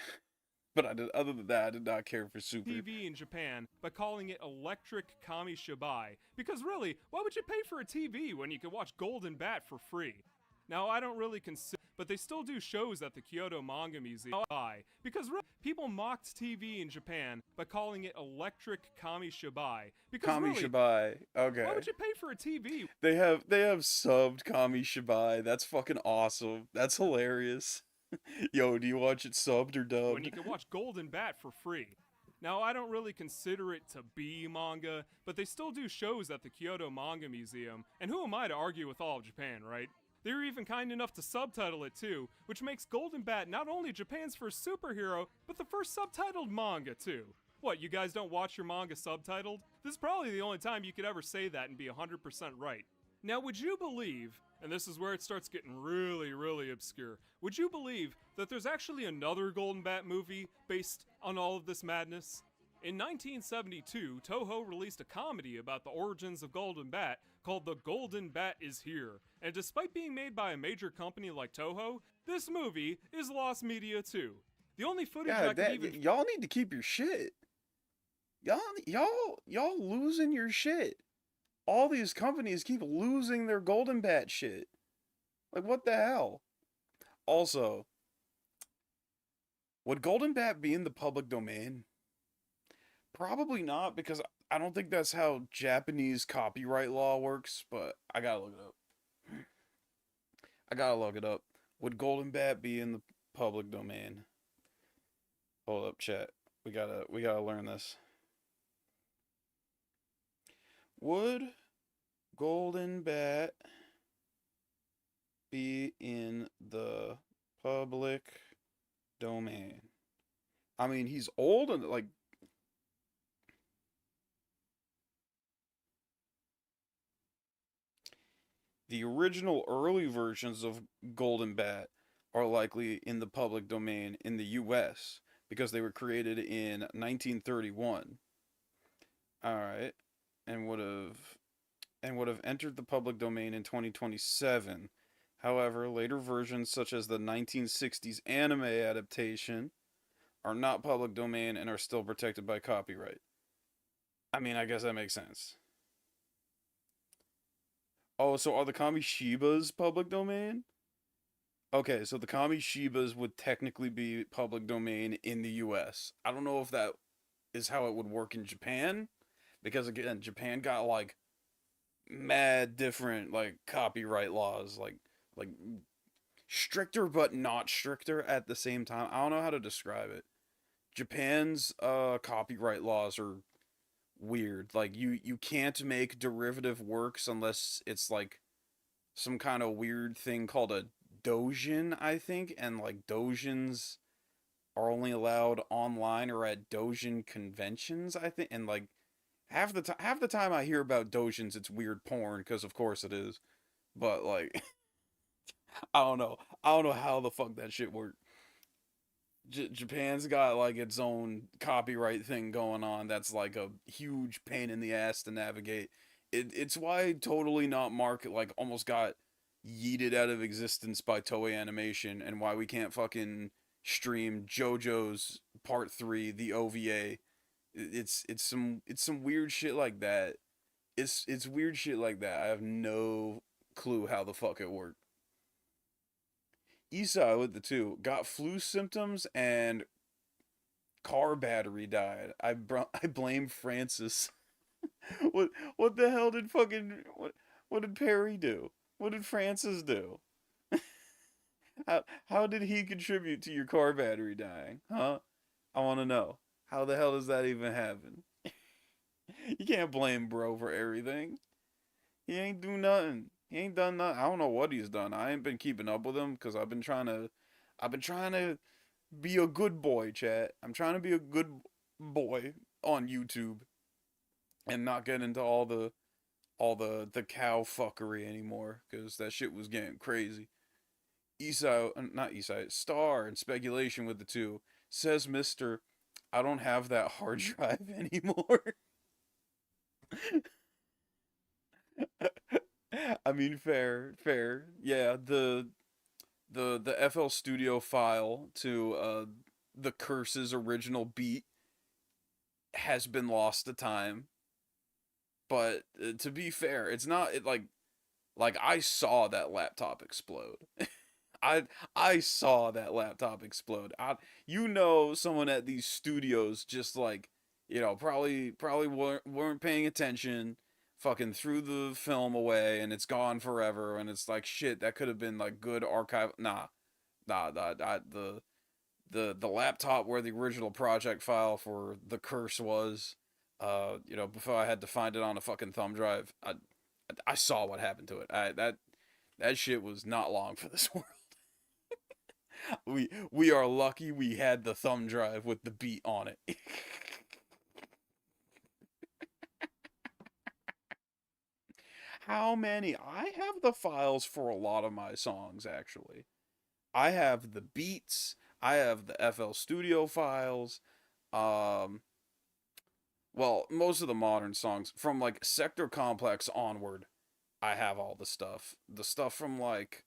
but other than that, I did not care for Super. TV in Japan by calling it Electric Kamishibai, because really, why would you pay for a TV when you can watch Golden Bat for free? Now, I don't really consider, but they still do shows at the Kyoto Manga Museum. Because people mocked TV in Japan by calling it Electric Kamishibai. Because Kamishibai, okay. Why would you pay for a TV? They have subbed Kamishibai. That's fucking awesome. That's hilarious. Yo, do you watch it subbed or dubbed? When you can watch Golden Bat for free. Now, I don't really consider it to be manga, but they still do shows at the Kyoto Manga Museum, and who am I to argue with all of Japan, right? They're even kind enough to subtitle it too, which makes Golden Bat not only Japan's first superhero, but the first subtitled manga too. What, you guys don't watch your manga subtitled? This is probably the only time you could ever say that and be 100% right. Now, would you believe, and this is where it starts getting really, really obscure, would you believe that there's actually another Golden Bat movie based on all of this madness? In 1972, Toho released a comedy about the origins of Golden Bat called The Golden Bat Is Here, and despite being made by a major company like Toho, this movie is lost media too. The only footage I could even... y'all need to keep your shit. Y'all losing your shit. All these companies keep losing their Golden Bat shit. Like, what the hell? Also, would Golden Bat be in the public domain? Probably not, because I don't think that's how Japanese copyright law works, but I gotta look it up. Would Golden Bat be in the public domain? Hold up, chat. We gotta learn this. Would Golden Bat be in the public domain? I mean, he's old and, like... The original early versions of Golden Bat are likely in the public domain in the US because they were created in 1931. Alright. And would have entered the public domain in 2027. However, later versions such as the 1960s anime adaptation are not public domain and are still protected by copyright. I mean, I guess that makes sense. Oh, so are the Kamishibas public domain? Okay, so the Kamishibas would technically be public domain in the US. I don't know if that is how it would work in Japan, because again, Japan got like mad different like copyright laws, like stricter but not stricter at the same time. I don't know how to describe it. Japan's copyright laws are weird. Like you can't make derivative works unless it's like some kind of weird thing called a doujin, I think, and like doujins are only allowed online or at doujin conventions, I think, and like half the time I hear about doujins it's weird porn, because of course it is, but like I don't know how the fuck that shit worked. Japan's got like its own copyright thing going on that's like a huge pain in the ass to navigate. It's why Totally Not Market like almost got yeeted out of existence by Toei Animation, and why we can't fucking stream JoJo's Part 3, the OVA. It's some weird shit like that. It's weird shit like that. I have no clue how the fuck it worked. Issa with the 2 got flu symptoms and car battery died. I blame Francis. What the hell did fucking what did Perry do? What did Francis do? How did he contribute to your car battery dying? Huh? I want to know. How the hell does that even happen? You can't blame bro for everything. He ain't do nothing. He ain't done nothing. I don't know what he's done. I ain't been keeping up with him because I've been trying to be a good boy, chat. I'm trying to be a good boy on YouTube and not get into all the cow fuckery anymore, because that shit was getting crazy. Star and speculation with the 2 says Mr. I don't have that hard drive anymore. I mean, fair. Yeah, the FL Studio file to the Curse's original beat has been lost to time. But to be fair, it's not like I saw that laptop explode. I saw that laptop explode. Someone at these studios just like, probably weren't paying attention, fucking threw the film away and it's gone forever, and it's like, shit, that could have been like good archive. The laptop where the original project file for The Curse was, before I had to find it on a fucking thumb drive, I saw what happened to it. That shit was not long for this world. We are lucky we had the thumb drive with the beat on it. How many? I have the files for a lot of my songs, actually. I have the beats. I have the FL Studio files. Well, most of the modern songs from like Sector Complex onward, I have all the stuff. The stuff from like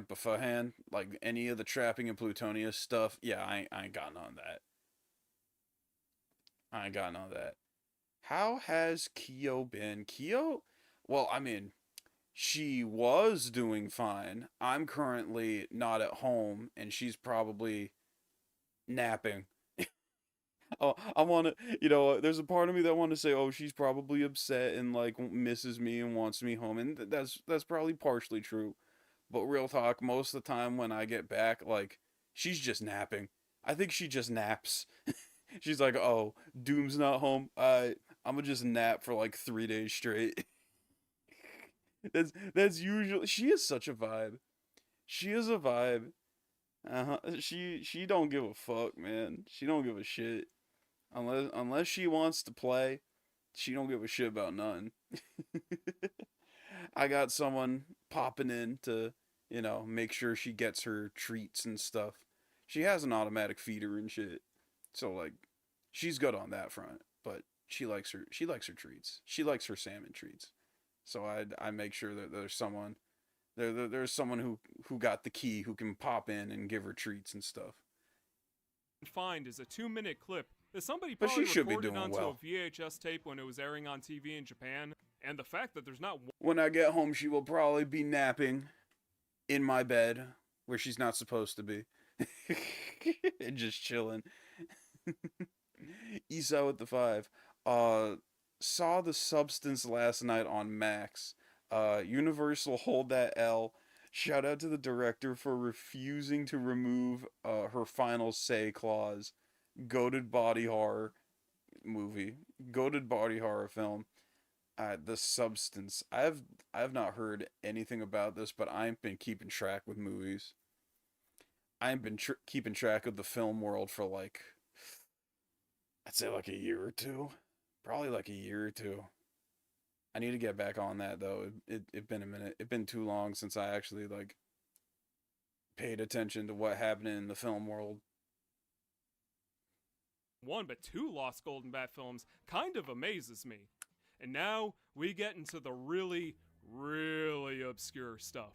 beforehand, like any of the Trapping and Plutonia stuff. Yeah, I ain't got none of that. I ain't got none of that. How has Kyo been? Kyo? Well, I mean, she was doing fine. I'm currently not at home, and she's probably napping. Oh, I want to, there's a part of me that want to say, oh, she's probably upset and like misses me and wants me home, and that's probably partially true. But real talk, most of the time when I get back, like she's just napping. I think she just naps. She's like, oh, Doom's not home. I'm gonna just nap for like 3 days straight. That's usually she is such a vibe. She is a vibe. Uh-huh. She don't give a fuck, man. She don't give a shit. Unless she wants to play, she don't give a shit about nothing. I got someone popping in to, make sure she gets her treats and stuff. She has an automatic feeder and shit. So like she's good on that front, but she likes her treats. She likes her salmon treats. So I make sure that there's someone who got the key who can pop in and give her treats and stuff. Find is a 2-minute clip that somebody But probably she should be recorded doing onto well. a VHS tape when it was airing on TV in Japan, and the fact that there's not When I get home, she will probably be napping in my bed where she's not supposed to be. And just chilling. Issa with the 5. Saw The Substance last night on Max. Universal hold that L. Shout out to the director for refusing to remove her final say clause. Goated body horror movie. Goated body horror film. The Substance. I've not heard anything about this, but I've been keeping track with movies. I've been keeping track of the film world for like, I'd say like a year or two. Probably like a year or two. I need to get back on that though. It been a minute. It been too long since I actually like paid attention to what happened in the film world. one but two Lost Golden Bat films kind of amazes me. And now we get into the really, really obscure stuff.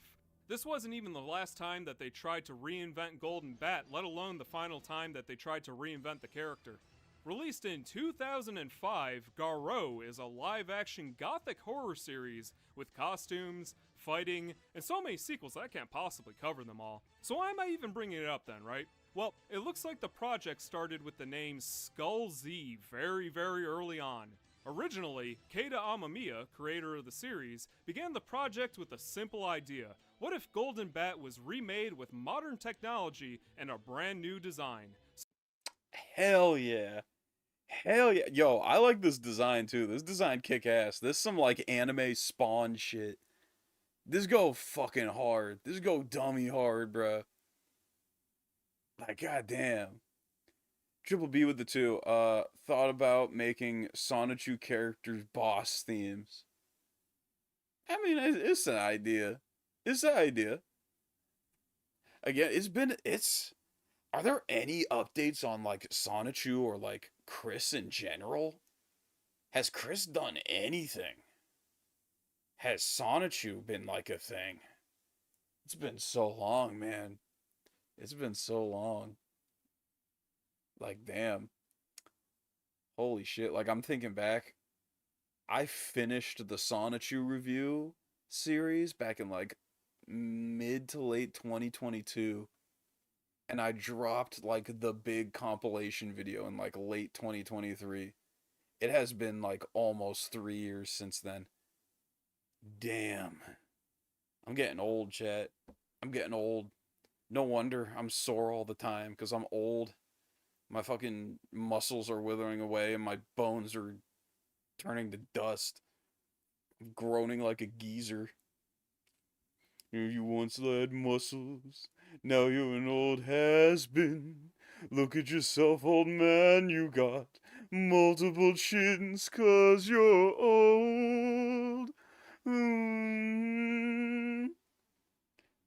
This wasn't even the last time that they tried to reinvent Golden Bat, let alone the final time that they tried to reinvent the character. Released in 2005, Garo is a live-action gothic horror series with costumes, fighting, and so many sequels that I can't possibly cover them all. So why am I even bringing it up then, right? Well, it looks like the project started with the name Skull Z very, very early on. Originally, Keita Amamiya, creator of the series, began the project with a simple idea. What if Golden Bat was remade with modern technology and a brand new design? Hell yeah. Hell yeah. Yo, I like this design too. This design kick ass. This some like anime Spawn shit. This go fucking hard. This go dummy hard, bruh. Like, goddamn. Triple B with the 2. Thought about making Sonichu characters boss themes. I mean, it's an idea. It's an idea. Again, are there any updates on like Sonichu or like Chris in general? Has Chris done anything? Has Sonichu been like a thing? It's been so long, man. It's been so long. Like, damn. Holy shit. Like, I'm thinking back. I finished the Sonichu review series back in like mid to late 2022. And I dropped like the big compilation video in like late 2023. It has been like almost 3 years since then. Damn. I'm getting old, chat. I'm getting old. No wonder I'm sore all the time, because I'm old. My fucking muscles are withering away and my bones are turning to dust. I'm groaning like a geezer. You once had muscles, now you're an old has-been. Look at yourself, old man, you got multiple chins 'cause you're old.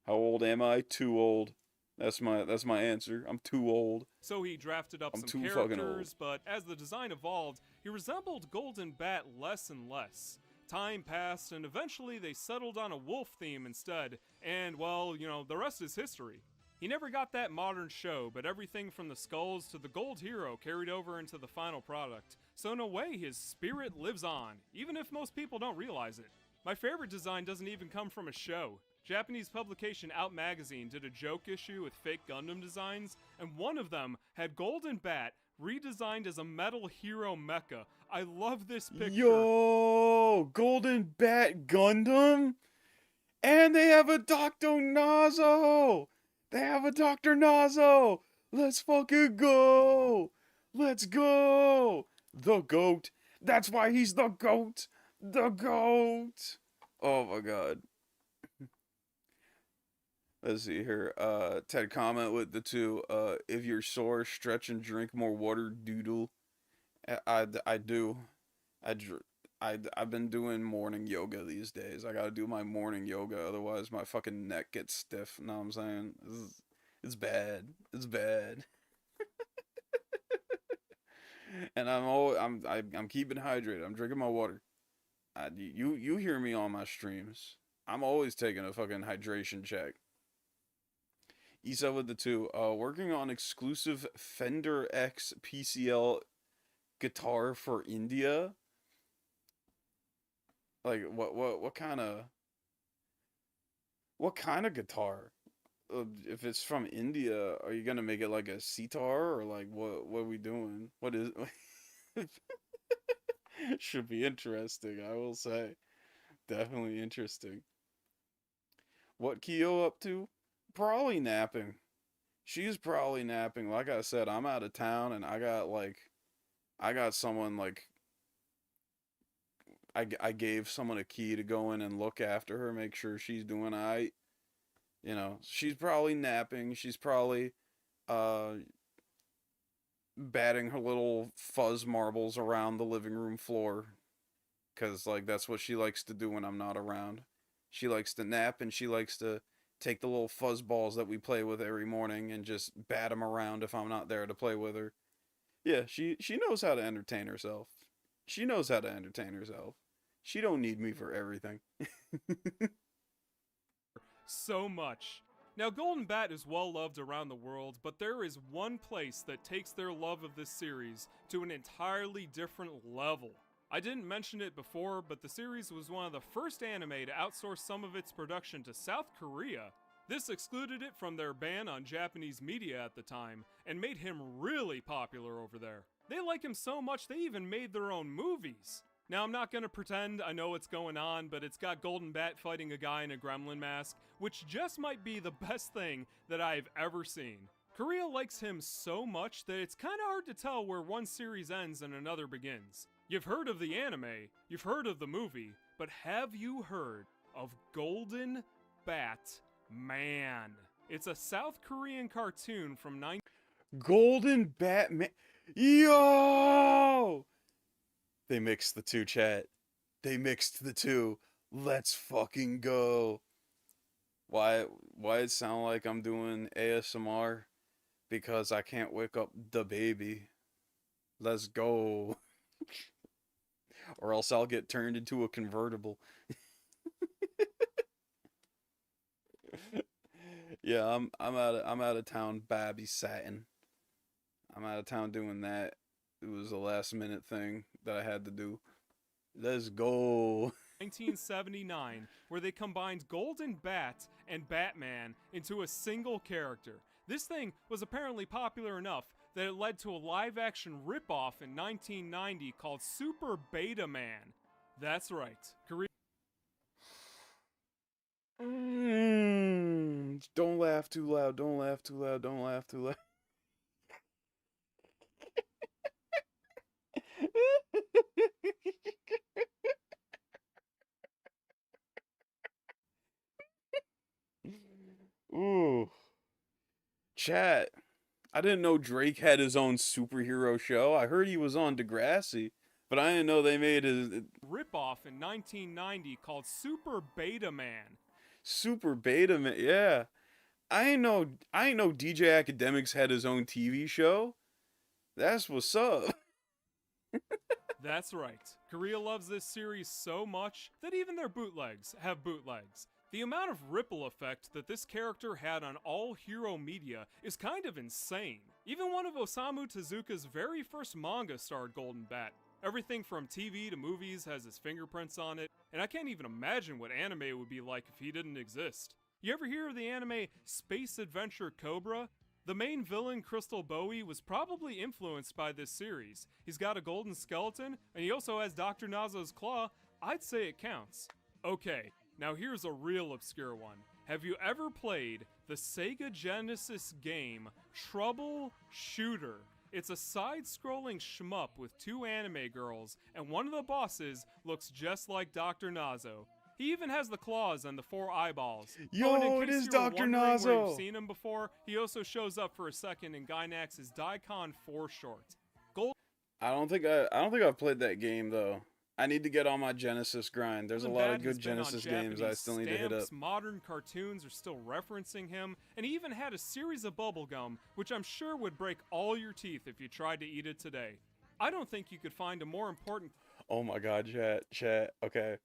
How old am I? Too old. That's my answer. I'm too old. So he drafted up I'm some too fucking old. characters, but as the design evolved, he resembled Golden Bat less and less. Time passed, and eventually they settled on a wolf theme instead, and well, you know, the rest is history. He never got that modern show, but everything from the skulls to the gold hero carried over into the final product. So in a way, his spirit lives on, even if most people don't realize it. My favorite design doesn't even come from a show. Japanese publication Out Magazine did a joke issue with fake Gundam designs, and one of them had Golden Bat redesigned as a metal hero mecha. I love this picture. Yo, Golden Bat Gundam? And they have a Dr. Nazo! They have a Dr. Nazo! Let's fucking go! Let's go! The GOAT. That's why he's the GOAT! The GOAT! Oh my god. Let's see here. Ted comment with the two. If you're sore, stretch and drink more water, doodle. I do. I've been doing morning yoga these days. I gotta do my morning yoga, otherwise my fucking neck gets stiff. Know what I'm saying? It's bad. It's bad. And I'm keeping hydrated. I'm drinking my water. You hear me on my streams. I'm always taking a fucking hydration check. Issa with the two. Working on exclusive Fender X PCL guitar for India. Like what kind of guitar? If it's from India, are you gonna make it like a sitar, or like what are we doing? What is should be interesting, I will say. Definitely interesting. What Kyo up to? Probably napping. She's probably napping. Like I said, I'm out of town and I got someone like I gave someone a key to go in and look after her, make sure she's doing alright. You know, she's probably napping. She's probably batting her little fuzz marbles around the living room floor, cuz like that's what she likes to do when I'm not around. She likes to nap, and she likes to take the little fuzz balls that we play with every morning and just bat them around if I'm not there to play with her. Yeah, she knows how to entertain herself. She knows how to entertain herself. She don't need me for everything. So much. Now, Golden Bat is well loved around the world, but there is one place that takes their love of this series to an entirely different level. I didn't mention it before, but the series was one of the first anime to outsource some of its production to South Korea. This excluded it from their ban on Japanese media at the time, and made him really popular over there. They like him so much they even made their own movies. Now, I'm not gonna pretend I know what's going on, but it's got Golden Bat fighting a guy in a gremlin mask, which just might be the best thing that I've ever seen. Korea likes him so much that it's kinda hard to tell where one series ends and another begins. You've heard of the anime, you've heard of the movie, but have you heard of Golden Bat Man? It's a South Korean cartoon from Golden Batman. Yo! They mixed the two, chat. They mixed the two. Let's fucking go. Why it sound like I'm doing ASMR? Because I can't wake up the baby. Let's go. Or else I'll get turned into a convertible. Yeah, I'm out of town babysitting. I'm out of town doing that. It was a last minute thing that I had to do. Let's go. 1979, where they combined Golden Bat and Batman into a single character. This thing was apparently popular enough that it led to a live-action ripoff in 1990 called Super Beta Man. That's right. Don't laugh too loud. Don't laugh too loud. Don't laugh too loud. Ooh. Chat. I didn't know Drake had his own superhero show. I heard he was on Degrassi, but I didn't know they made a ripoff in 1990 called Super Beta Man. Super Beta Man, yeah. I ain't know DJ Academics had his own TV show. That's what's up. That's right. Korea loves this series so much that even their bootlegs have bootlegs. The amount of ripple effect that this character had on all hero media is kind of insane. Even one of Osamu Tezuka's very first manga starred Golden Bat. Everything from TV to movies has his fingerprints on it, and I can't even imagine what anime would be like if he didn't exist. You ever hear of the anime Space Adventure Cobra? The main villain, Crystal Bowie, was probably influenced by this series. He's got a golden skeleton, and he also has Dr. Nazo's claw. I'd say it counts. Okay, now here's a real obscure one. Have you ever played the Sega Genesis game Trouble Shooter? It's a side-scrolling shmup with two anime girls, and one of the bosses looks just like Dr. Nazo. He even has the claws and the 4 eyeballs. Yo, and in it case is you were Dr. wondering where Nazo. you've seen him before, he also shows up for a second in Gainax's Daikon 4 short. I don't think I've played that game though. I need to get on my Genesis grind. There's a lot of good Genesis games I still need to hit up. Modern cartoons are still referencing him, and he even had a series of bubblegum, which I'm sure would break all your teeth if you tried to eat it today. I don't think you could find a more important... Oh my god, chat. Okay.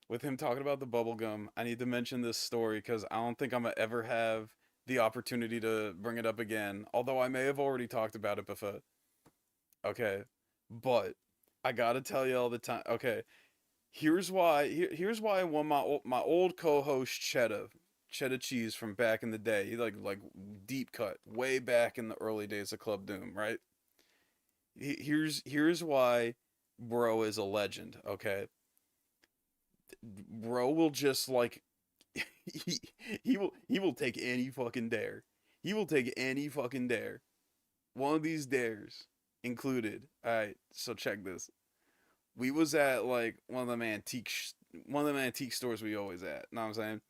With him talking about the bubblegum, I need to mention this story because I don't think I'm gonna ever have the opportunity to bring it up again. Although I may have already talked about it before. Okay. But I gotta tell you all the time. Okay. Here's why when my old co-host Cheddar Cheese from back in the day, he like deep cut, way back in the early days of Club Doom, right? Here's why bro is a legend, okay? Bro will just like he will take any fucking dare. He will take any fucking dare. One of these dares included. Alright, so check this. We was at like one of them antique stores we always at, know what I'm saying?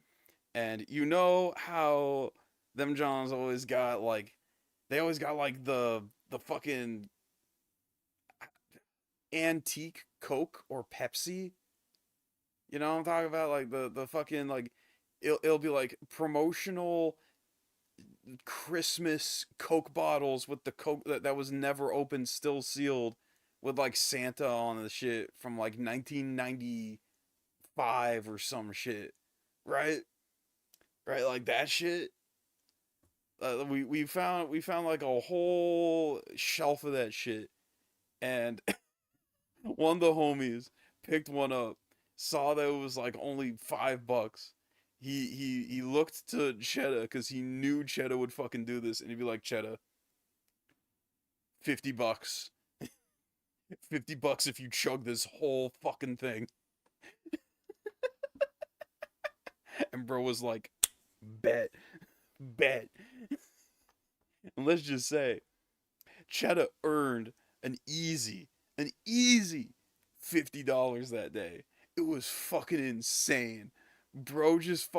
And you know how them Johns always got like the fucking antique Coke or Pepsi. You know what I'm talking about? Like the fucking like it'll be like promotional Christmas Coke bottles with the Coke that was never opened, still sealed, with like Santa on the shit from like 1995 or some shit. Right, like that shit. We found like a whole shelf of that shit, and one of the homies picked one up, saw that it was like only $5. He looked to Cheddar because he knew Cheddar would fucking do this, and he'd be like, Cheddar, $50. $50 if you chug this whole fucking thing. And bro was like, bet. And let's just say, Cheddar earned an easy $50 that day. It was fucking insane. Bro just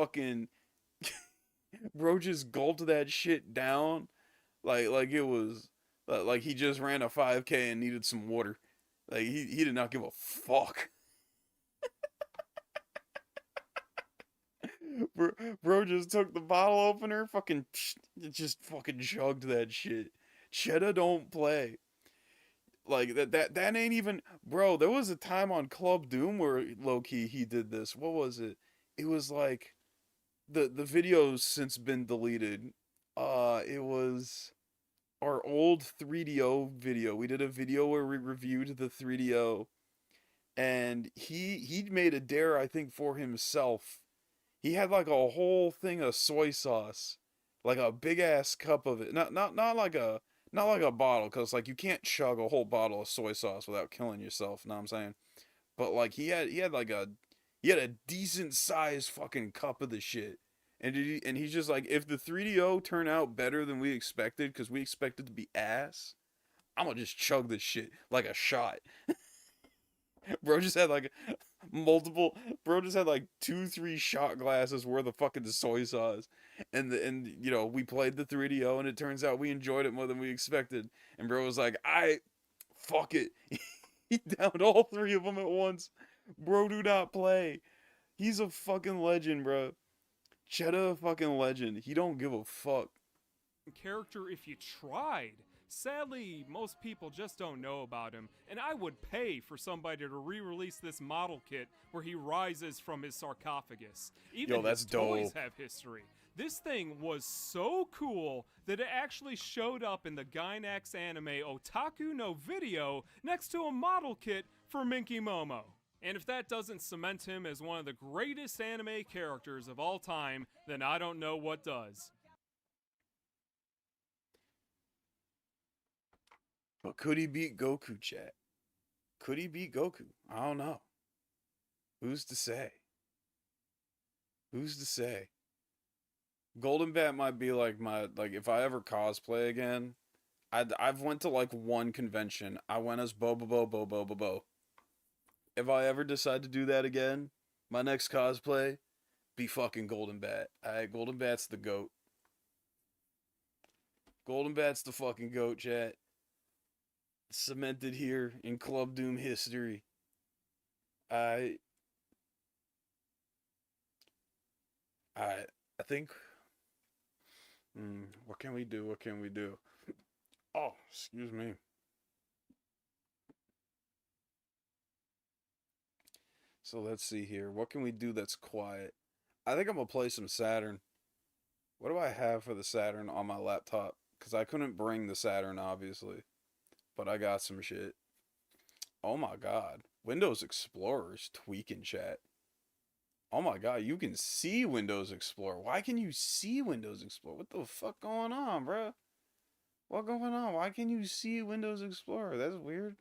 gulped that shit down like it was like he just ran a 5K and needed some water. Like he did not give a fuck. Bro just took the bottle opener, just fucking chugged that shit. Cheddar don't play. Like that ain't even, bro. There was a time on Club Doom where low key he did this. What was it? It was like the video's since been deleted. It was our old 3DO video. We did a video where we reviewed the 3DO, and he made a dare, I think, for himself. He had like a whole thing of soy sauce, like a big ass cup of it. Not like a bottle, cause like you can't chug a whole bottle of soy sauce without killing yourself. Know what I'm saying? But like he had a decent sized fucking cup of the shit, and he's just like, if the 3DO turn out better than we expected, cause we expected to be ass, I'm gonna just chug this shit like a shot. Bro just had like 2-3 shot glasses worth of fucking soy sauce, and you know, we played the 3DO, and it turns out we enjoyed it more than we expected, and bro was like, fuck it. He downed all 3 of them at once. Bro do not play. He's a fucking legend, bro. Cheddar a fucking legend. He don't give a fuck. Character if you tried. Sadly, most people just don't know about him, and I would pay for somebody to re-release this model kit where he rises from his sarcophagus. Even that's his toys dope. have history. This thing was so cool that it actually showed up in the Gainax anime Otaku no Video next to a model kit for Minky Momo. And if that doesn't cement him as one of the greatest anime characters of all time, then I don't know what does. But could he beat Goku, chat? Could he beat Goku? I don't know. Who's to say? Who's to say? Golden Bat might be like if I ever cosplay again, I've went to like one convention. I went as Bo. If I ever decide to do that again, my next cosplay be fucking Golden Bat. Alright, Golden Bat's the GOAT. Golden Bat's the fucking GOAT, chat. Cemented here in Club Doom history. I think. What can we do? What can we do? Oh, excuse me. So let's see here. What can we do that's quiet? I think I'm gonna play some Saturn. What do I have for the Saturn on my laptop? Because I couldn't bring the Saturn, obviously. But I got some shit. Oh my god. Windows Explorer's tweaking, chat. Oh my god, you can see Windows Explorer. Why can you see Windows Explorer? What the fuck going on, bruh? What going on? Why can you see Windows Explorer? That's weird.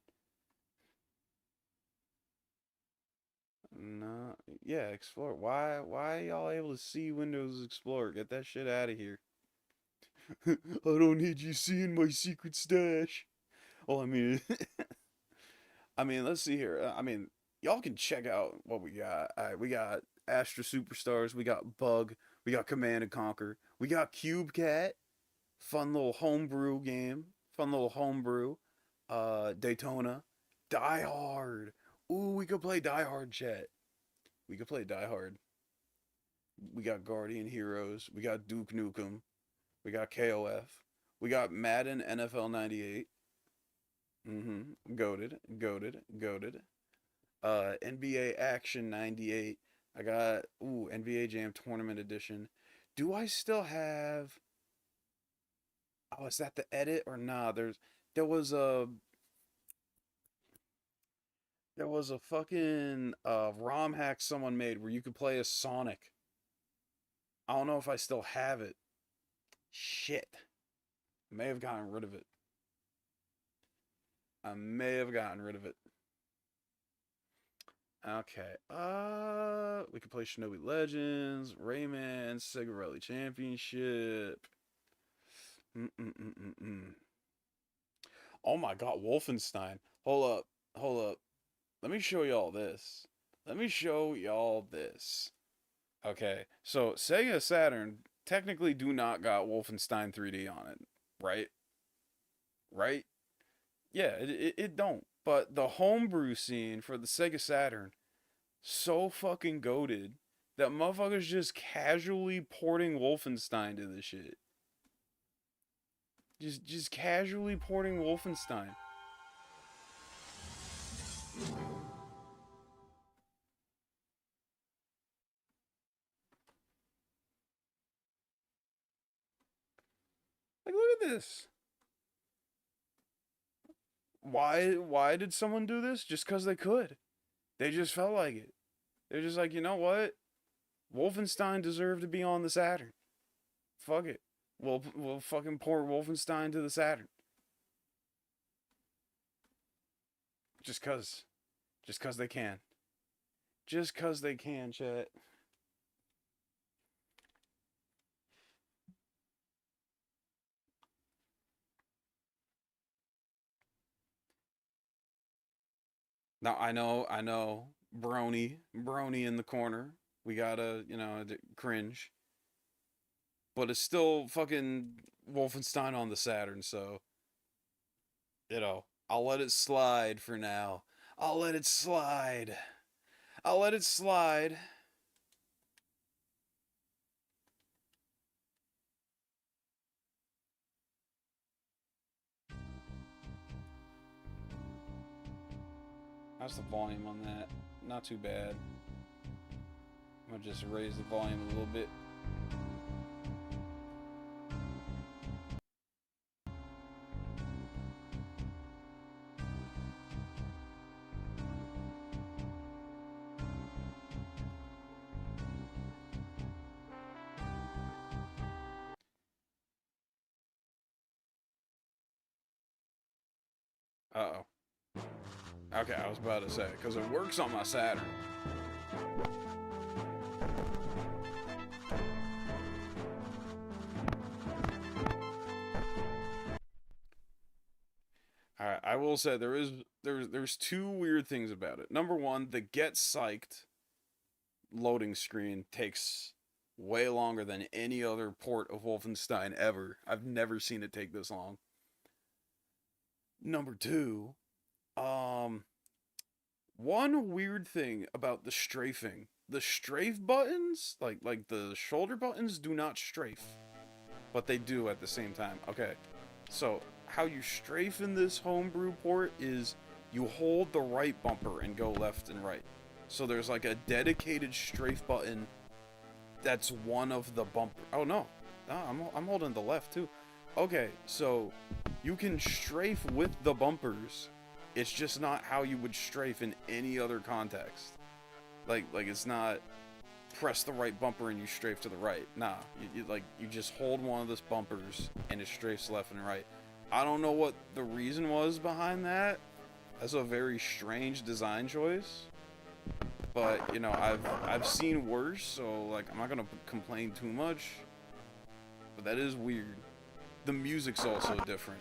No. Yeah, Explorer. Why y'all able to see Windows Explorer? Get that shit out of here. I don't need you seeing my secret stash. Well, I mean, let's see here. Y'all can check out what we got. We got Astra Superstars. We got Bug. We got Command and Conquer. We got Cube Cat. Fun little homebrew game. Fun little homebrew. Daytona. Die Hard. Ooh, we could play Die Hard, chat. We could play Die Hard. We got Guardian Heroes. We got Duke Nukem. We got KOF. We got Madden NFL 98. Goated. NBA Action 98. I got, NBA Jam Tournament Edition. Do I still have... Oh, is that the edit or nah? There was a fucking ROM hack someone made where you could play as Sonic. I don't know if I still have it. Shit. I may have gotten rid of it. Okay. We could play Shinobi Legends, Rayman, Sega Rally Championship. Oh my god, Wolfenstein. Hold up. Let me show y'all this. Okay, so Sega Saturn technically do not got Wolfenstein 3D on it, right? Right? Yeah, it don't. But the homebrew scene for the Sega Saturn, so fucking goated that motherfuckers just casually porting Wolfenstein to this shit. Just casually porting Wolfenstein. Like, look at this. Why did someone do this? Just because they could. They just felt like it. They're just like, you know what? Wolfenstein deserved to be on the Saturn. Fuck it. We'll fucking port Wolfenstein to the Saturn. Just cause they can. Just cause they can, chat. Now I know, Brony in the corner. We gotta, cringe. But it's still fucking Wolfenstein on the Saturn, so I'll let it slide for now. I'll let it slide. How's the volume on that? Not too bad. I'm gonna just raise the volume a little bit. Uh-oh. Okay, I was about to say, because it works on my Saturn. Alright, I will say there's two weird things about it. Number one, the get psyched loading screen takes way longer than any other port of Wolfenstein ever. I've never seen it take this long. Number two, one weird thing about the strafing. The strafe buttons, like the shoulder buttons, do not strafe. But they do at the same time. Okay, so how you strafe in this homebrew port is you hold the right bumper and go left and right. So there's like a dedicated strafe button that's one of the bumper. Oh no, I'm holding the left too. Okay, so you can strafe with the bumpers. It's just not how you would strafe in any other context. Like it's not press the right bumper and you strafe to the right. Nah, you just hold one of those bumpers and it strafes left and right. I don't know what the reason was behind that. That's a very strange design choice. But you know, I've seen worse, so like I'm not gonna complain too much. But that is weird. The music's also different.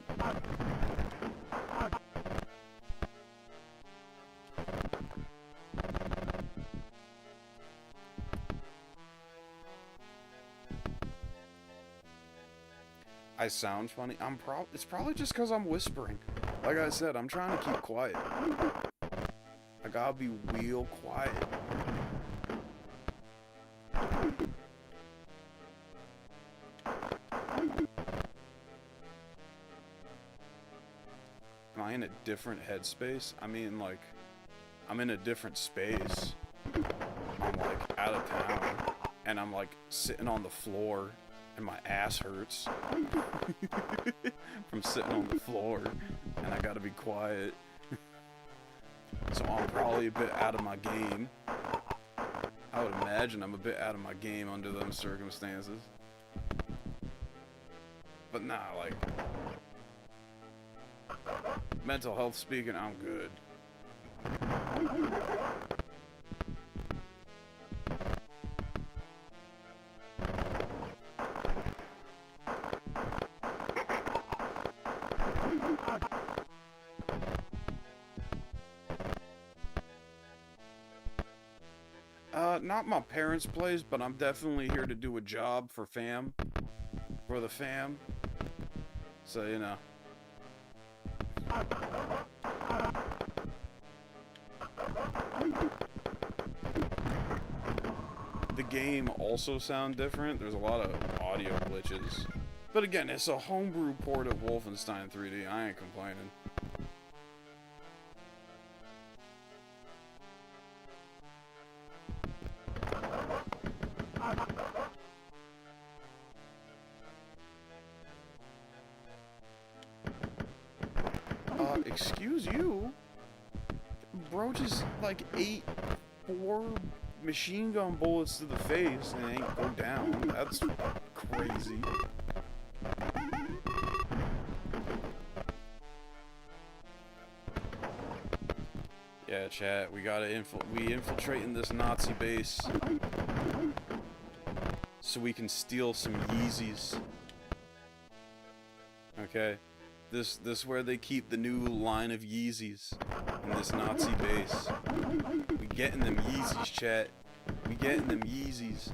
I sound funny. It's probably just because I'm whispering. Like I said, I'm trying to keep quiet. I gotta be real quiet. Am I in a different headspace? I mean, like, I'm in a different space. I'm like out of town, and I'm like sitting on the floor. And my ass hurts from sitting on the floor, and I gotta be quiet. So I'm probably a bit out of my game. I would imagine I'm a bit out of my game under those circumstances. But nah, like, mental health speaking, I'm good. Not my parents' place, but I'm definitely here to do a job for fam. For the fam. So, you know. The game also sound different. There's a lot of audio glitches. But again, it's a homebrew port of Wolfenstein 3D. I ain't complaining. Excuse you? Bro just like ate 4 machine gun bullets to the face and ain't go down. That's crazy. Yeah, chat, we gotta we infiltrating this Nazi base so we can steal some Yeezys. Okay? This is where they keep the new line of Yeezys in this Nazi base. We getting them Yeezys, chat. We getting them Yeezys.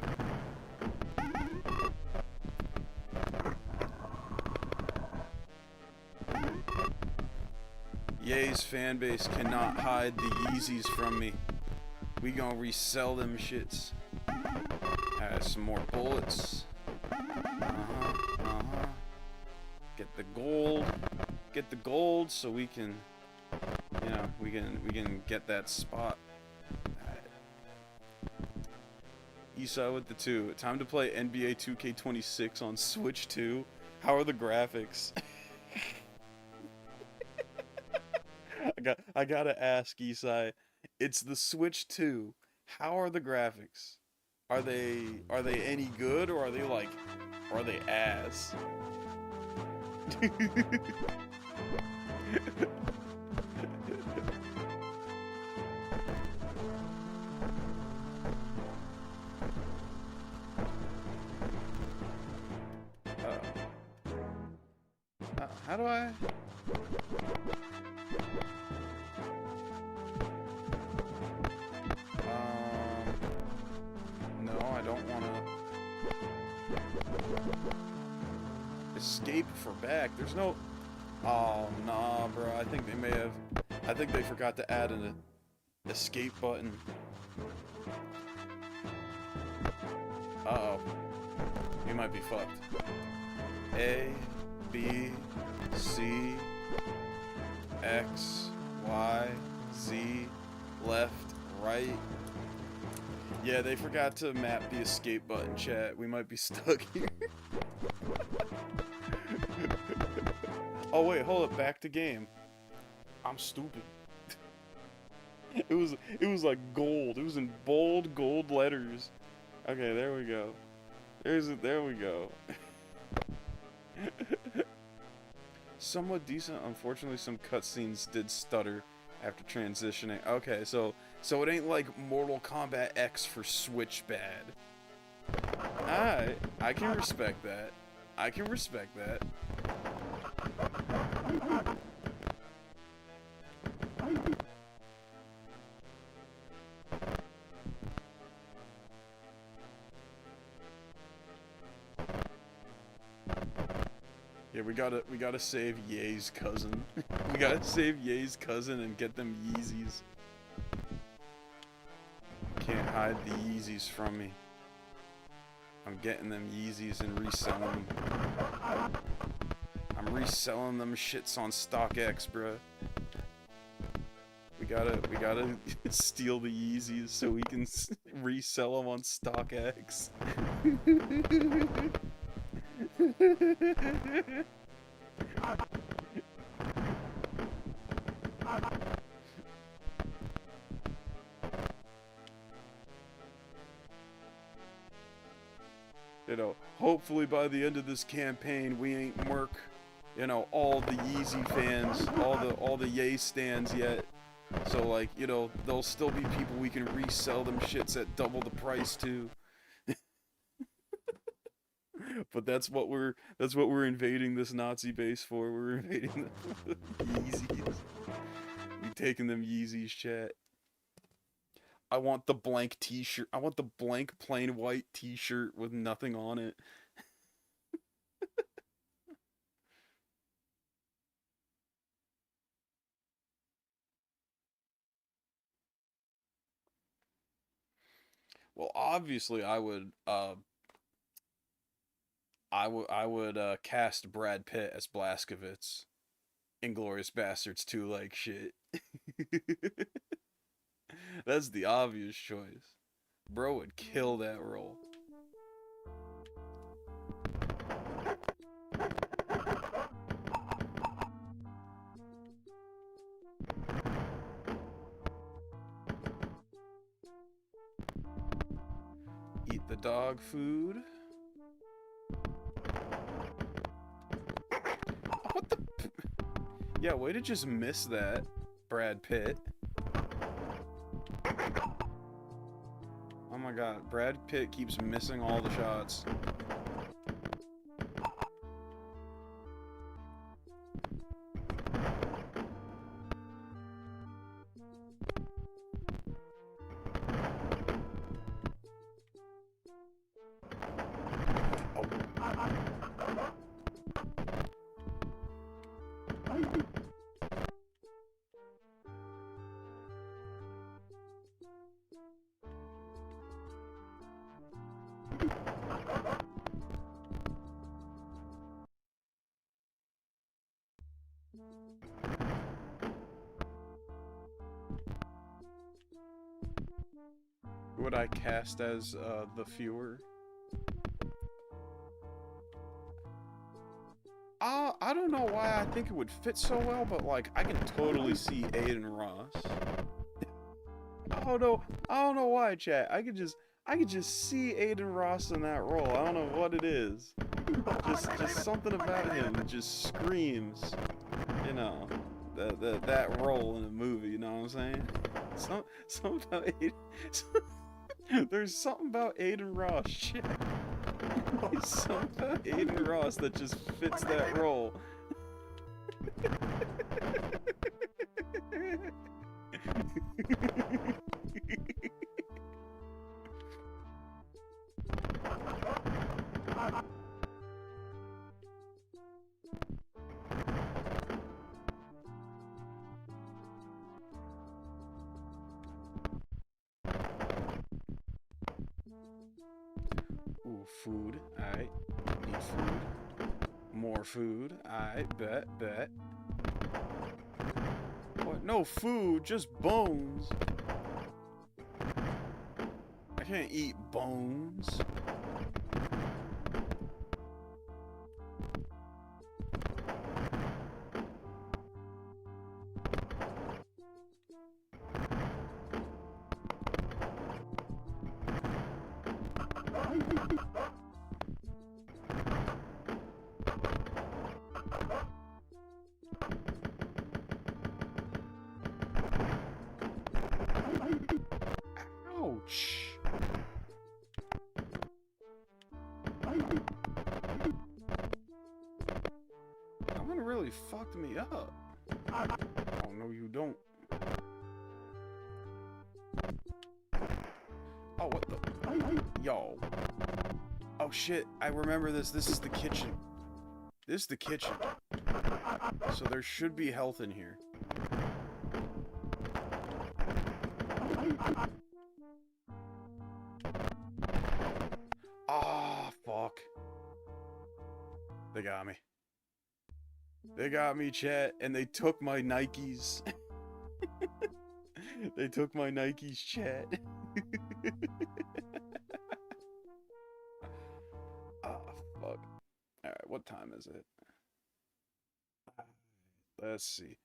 Ye's fanbase cannot hide the Yeezys from me. We gonna resell them shits. Alright, some more bullets. Get the gold. Get the gold so we can you know, we can get that spot. Esau with the 2. Time to play NBA 2K26 on Switch 2. How are the graphics? I gotta ask, Esai. It's the Switch 2. How are the graphics? Are they any good, or are they ass? How do I? No, I don't want to escape for back. There's no. Oh, nah, bro. I think they forgot to add an escape button. Uh-oh. We might be fucked. A, B, C, X, Y, Z, left, right. Yeah, they forgot to map the escape button, chat. We might be stuck here. Oh wait, hold up, back to game. I'm stupid. It was like gold. It was in bold gold letters. Okay, there we go. There we go. Somewhat decent. Unfortunately, some cutscenes did stutter after transitioning. Okay, so it ain't like Mortal Kombat X for Switch bad. Alright, I can respect that. I can respect that. Yeah, we gotta save Ye's cousin. We gotta save Ye's cousin and get them Yeezys. Can't hide the Yeezys from me. I'm getting them Yeezys and reselling them. I'm reselling them shits on StockX, bruh. We gotta steal the Yeezys so we can resell them on StockX. You know, hopefully by the end of this campaign, we ain't murk, you know, all the Yeezy fans, all the Ye stands yet. So like, you know, there'll still be people we can resell them shits at double the price to. But that's what we're invading this Nazi base for. We're invading the Yeezys. We taking them Yeezys, chat. I want the blank t-shirt. I want the blank plain white t-shirt with nothing on it. Well, obviously I would cast Brad Pitt as Blazkowicz. Inglourious Bastards 2 like shit. That's the obvious choice. Bro would kill that role. Eat the dog food. What the? Yeah, way to just miss that, Brad Pitt. Oh my god, Brad Pitt keeps missing all the shots. would I cast as the viewer? I don't know why I think it would fit so well, but like I can totally see Aiden Ross. I don't know why, chat. I could just see Aiden Ross in that role. I don't know what it is. Just something about him that just screams, you know, that role in a movie. You know what I'm saying? Something about Aiden. There's something about Aiden Ross, chat. There's something about Aiden Ross that just fits that role. Ooh, food. Alright. Need food. More food. Alright, bet. What? No food, just bones. I can't eat bones. Ouch. That one really fucked me up. Oh, no, you don't. Oh, what the? Yo. Oh, shit. I remember this. This is the kitchen. This is the kitchen. So there should be health in here. Ah, fuck. They got me. They got me, chat, and they took my Nikes. They took my Nikes, chat. Ah, fuck. Alright, what time is it? Let's see.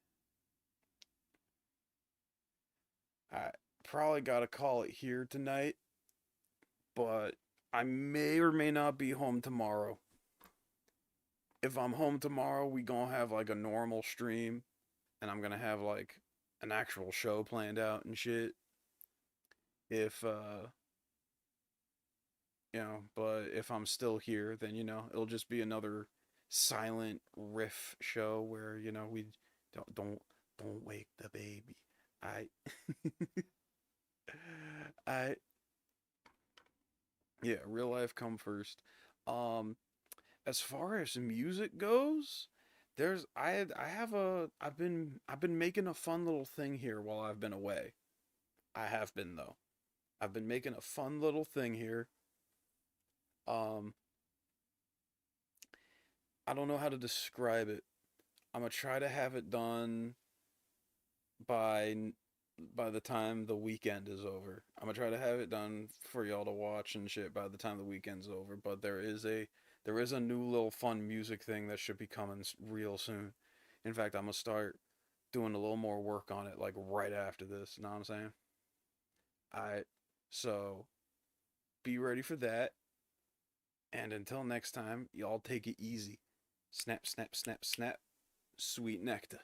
Alright, probably gotta call it here tonight, but I may or may not be home tomorrow. If I'm home tomorrow, we gonna have like a normal stream, and I'm gonna have like an actual show planned out and shit. If you know, but if I'm still here, then you know, it'll just be another silent riff show where, you know, we don't wake the baby. I I yeah, real life come first. As far as music goes, I've been making a fun little thing here while I've been away. I have been though. I've been making a fun little thing here. I don't know how to describe it. I'm gonna try to have it done by the time the weekend is over. I'm gonna try to have it done for y'all to watch and shit by the time the weekend's over. But there is a new little fun music thing that should be coming real soon. In fact, I'm gonna start doing a little more work on it like right after this. Know what I'm saying? Alright, so be ready for that. And until next time, y'all take it easy. Snap, snap, snap, snap. Sweet nectar.